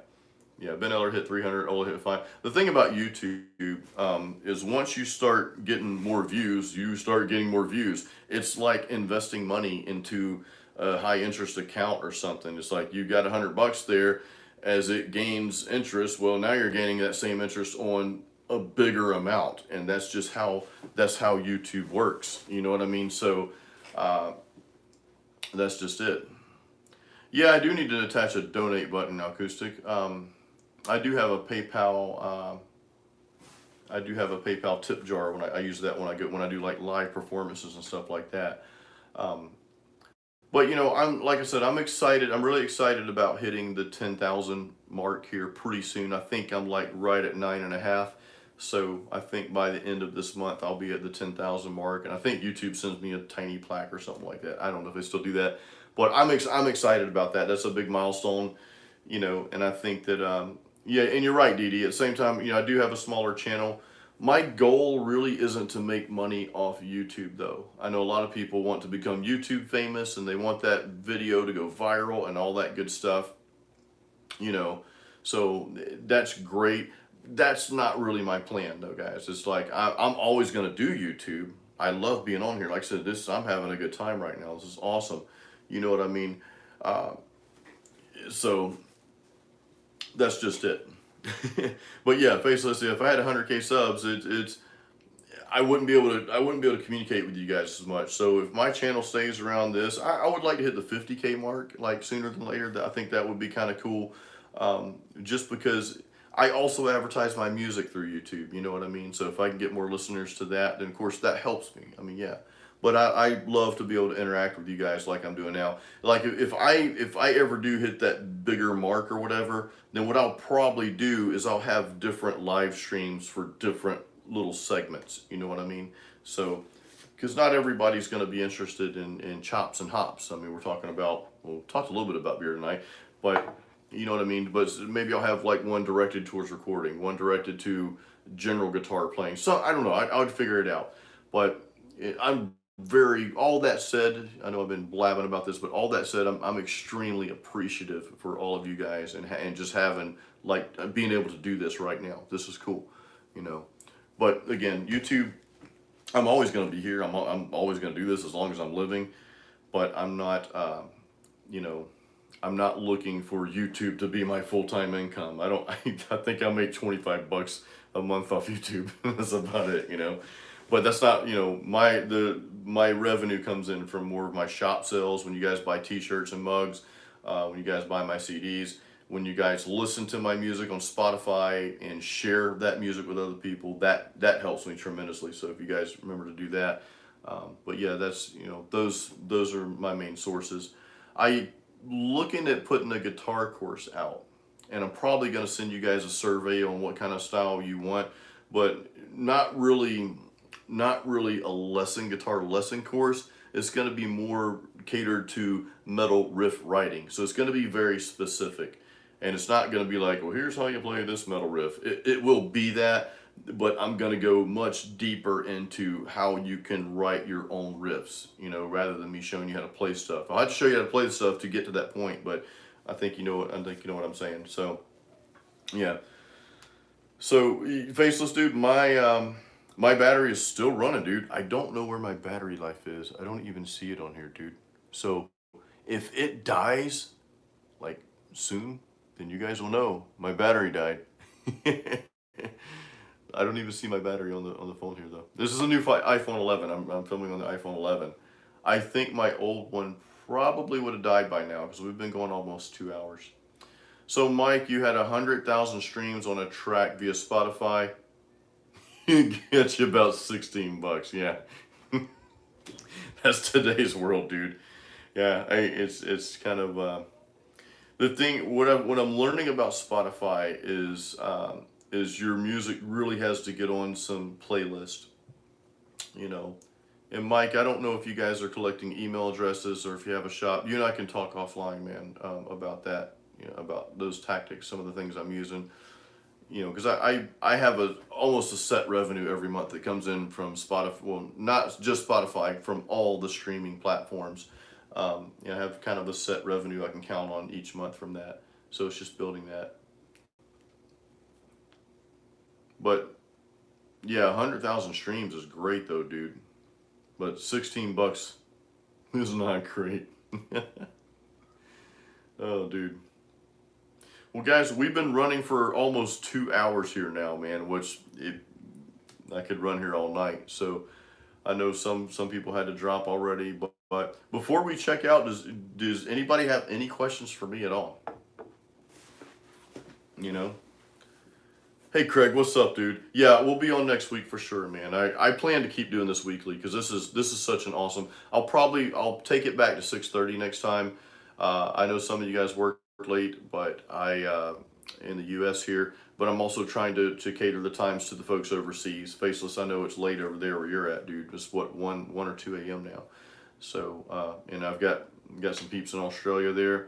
Ben Eller hit 300, Ola hit 5. The thing about YouTube is once you start getting more views, It's like investing money into a high interest account or something. It's like you got $100 there. As it gains interest, well, now you're gaining that same interest on a bigger amount, and that's how YouTube works. You know what I mean? So that's just it. Yeah, I do need to attach a donate button, Acoustic. I do have a PayPal. I do have a PayPal tip jar when I use that when I do like live performances and stuff like that. But like I said, I'm excited. I'm really excited about hitting the 10,000 mark here pretty soon. I think I'm like right at 9.5. So I think by the end of this month, I'll be at the 10,000 mark. And I think YouTube sends me a tiny plaque or something like that. I don't know if they still do that, but I'm excited about that. That's a big milestone, and I think that, yeah, and you're right, Didi. At the same time, I do have a smaller channel. My goal really isn't to make money off YouTube, though. I know a lot of people want to become YouTube famous and they want that video to go viral and all that good stuff, so that's great. That's not really my plan, though, guys. It's like I'm always going to do YouTube. I love being on here. Like I said, I'm having a good time right now. This is awesome. You know what I mean? So that's just it. But yeah, Faceless, if I had 100K subs, I wouldn't be able to communicate with you guys as much. So if my channel stays around this, I would like to hit the 50K mark like sooner than later. I think that would be kind of cool. Just because I also advertise my music through YouTube, you know what I mean? So if I can get more listeners to that, then of course that helps me. I mean, yeah. But I love to be able to interact with you guys like I'm doing now. Like if I ever do hit that bigger mark or whatever, then what I'll probably do is I'll have different live streams for different little segments. You know what I mean? So, because not everybody's going to be interested in chops and hops. I mean, we'll talk a little bit about beer tonight, but you know what I mean? But maybe I'll have like one directed towards recording, one directed to general guitar playing. So I don't know. I would figure it out. But all that said, I know I've been blabbing about this, but all that said, I'm extremely appreciative for all of you guys and just having like being able to do this right now. This is cool, you know. But again, YouTube, I'm always going to be here. I'm always going to do this as long as I'm living. But I'm not, you know, I'm not looking for YouTube to be my full-time income. I think I make 25 bucks a month off YouTube. That's about it, you know. But that's not, you know, my revenue comes in from more of my shop sales, when you guys buy t-shirts and mugs, when you guys buy my CDs, when you guys listen to my music on Spotify and share that music with other people, that helps me tremendously. So if you guys remember to do that. But yeah, that's, you know, those are my main sources. I looking at putting a guitar course out, and I'm probably going to send you guys a survey on what kind of style you want, but not really a guitar lesson course. It's going to be more catered to metal riff writing. So it's going to be very specific, and it's not going to be like, well, here's how you play this metal riff. It will be that, but I'm going to go much deeper into how you can write your own riffs, you know, rather than me showing you how to play stuff. I'll have to show you how to play the stuff to get to that point, but I think you know what I'm saying. So yeah. So Faceless dude, my battery is still running, dude. I don't know where my battery life is. I don't even see it on here, dude. So if it dies like soon, then you guys will know my battery died. I don't even see my battery on the phone here though. This is a new iPhone 11. I'm filming on the iPhone 11. I think my old one probably would have died by now because we've been going almost 2 hours. So Mike, you had 100,000 streams on a track via Spotify. You get you about 16 bucks. Yeah. That's today's world, dude. Yeah, it's kind of the thing. What I'm learning about Spotify is your music really has to get on some playlist, you know. And Mike, I don't know if you guys are collecting email addresses or if you have a shop. You and I can talk offline, man, about that, you know, about those tactics, some of the things I'm using. You know, because I have almost a set revenue every month that comes in from Spotify. Well, not just Spotify, from all the streaming platforms. You know, I have kind of a set revenue I can count on each month from that. So it's just building that. But yeah, 100,000 streams is great though, dude. But 16 bucks is not great. Oh, dude. Well, guys, we've been running for almost 2 hours here now, man, I could run here all night. So I know some people had to drop already, but before we check out, does anybody have any questions for me at all? You know? Hey, Craig, what's up, dude? Yeah, we'll be on next week for sure, man. I plan to keep doing this weekly because this is such an awesome. I'll take it back to 6:30 next time. I know some of you guys work late, but in the U.S. here, but I'm also trying to cater the times to the folks overseas. Faceless, I know it's late over there where you're at, dude. It's what 1 or 2 a.m. now. So and I've got some peeps in Australia there.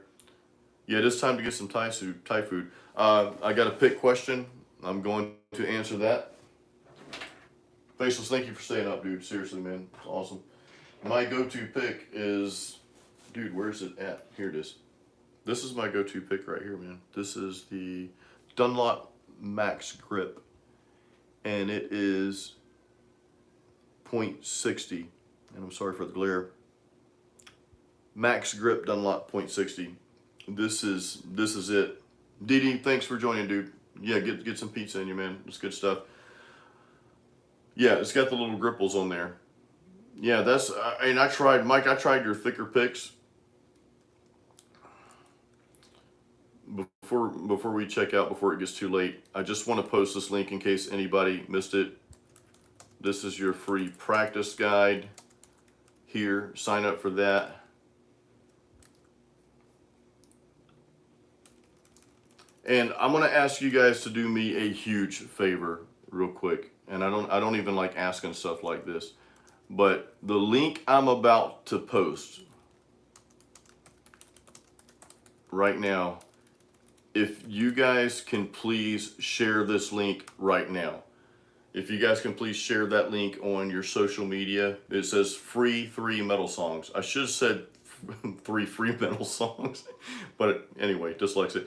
Yeah, it is time to get some Thai food. I got a pick question. I'm going to answer that. Faceless, thank you for staying up, dude. Seriously, man, it's awesome. My go-to pick is, dude, where's it at? Here it is. This is my go-to pick right here, man. This is the Dunlop Max Grip, and it is .60, and I'm sorry for the glare. Max Grip Dunlop .60. This is it. Dee, thanks for joining, dude. Yeah, get some pizza in you, man. It's good stuff. Yeah, it's got the little gripples on there. Yeah, that's, and I tried, Mike, I tried your thicker picks before we check out, before it gets too late. I just want to post this link in case anybody missed it. This is your free practice guide here. Sign up for that. And I'm gonna ask you guys to do me a huge favor real quick. And I don't even like asking stuff like this. But the link I'm about to post right now, if you guys can please share this link right now. If you guys can please share that link on your social media. It says free 3 metal songs. I should have said 3 free metal songs, but anyway, dyslexic.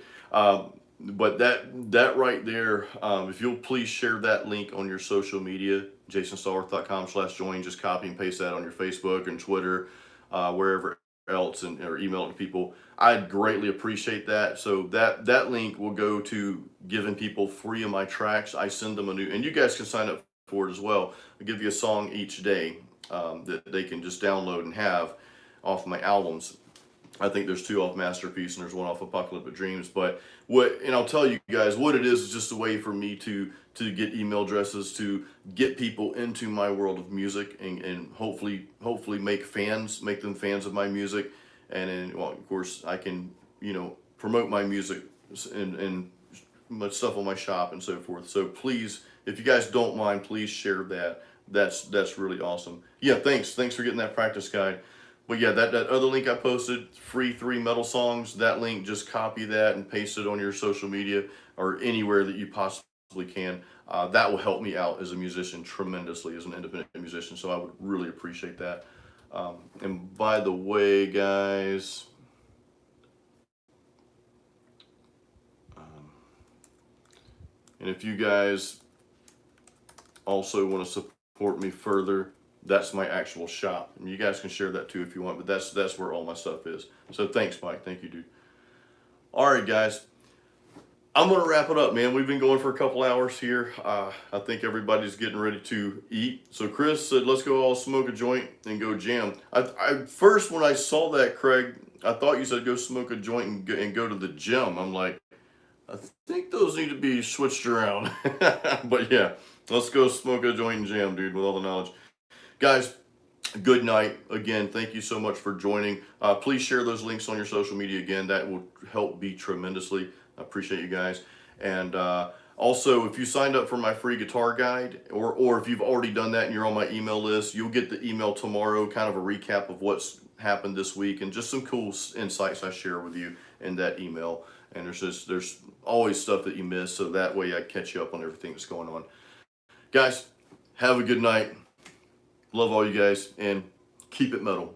But that right there, if you'll please share that link on your social media, jasonstallworth.com/join, just copy and paste that on your Facebook and Twitter, wherever else, or email it to people. I'd greatly appreciate that. So that link will go to giving people free of my tracks. I send them a new, and you guys can sign up for it as well. I give you a song each day that they can just download and have off my albums. I think there's 2 off Masterpiece and there's 1 off Apocalyptic Dreams. But and I'll tell you guys what it is just a way for me to get email addresses, to get people into my world of music, and hopefully make them fans of my music. And then, well, of course, I can, promote my music and my stuff on my shop and so forth. So please, if you guys don't mind, please share that. That's really awesome. Yeah, thanks for getting that practice guide. But yeah, that other link I posted, free 3 metal songs, that link, just copy that and paste it on your social media or anywhere that you possibly can. That will help me out as a musician tremendously, as an independent musician. So I would really appreciate that. And by the way, guys, and if you guys also want to support me further, that's my actual shop, and you guys can share that too if you want, but that's where all my stuff is. So thanks, Mike. Thank you, dude. All right, guys, I'm gonna wrap it up, man. We've been going for a couple hours here. I think everybody's getting ready to eat. So Chris said, let's go all smoke a joint and go jam. I first, when I saw that, Craig, I thought you said go smoke a joint and go to the gym. I'm like, I think those need to be switched around. But yeah, let's go smoke a joint and jam, dude, with all the knowledge. Guys, good night. Again, thank you so much for joining. Please share those links on your social media. Again, that will help me tremendously. I appreciate you guys. And also, if you signed up for my free guitar guide, or if you've already done that and you're on my email list, you'll get the email tomorrow, kind of a recap of what's happened this week and just some cool insights I share with you in that email. And there's always stuff that you miss, so that way I catch you up on everything that's going on. Guys, have a good night. Love all you guys, and keep it metal.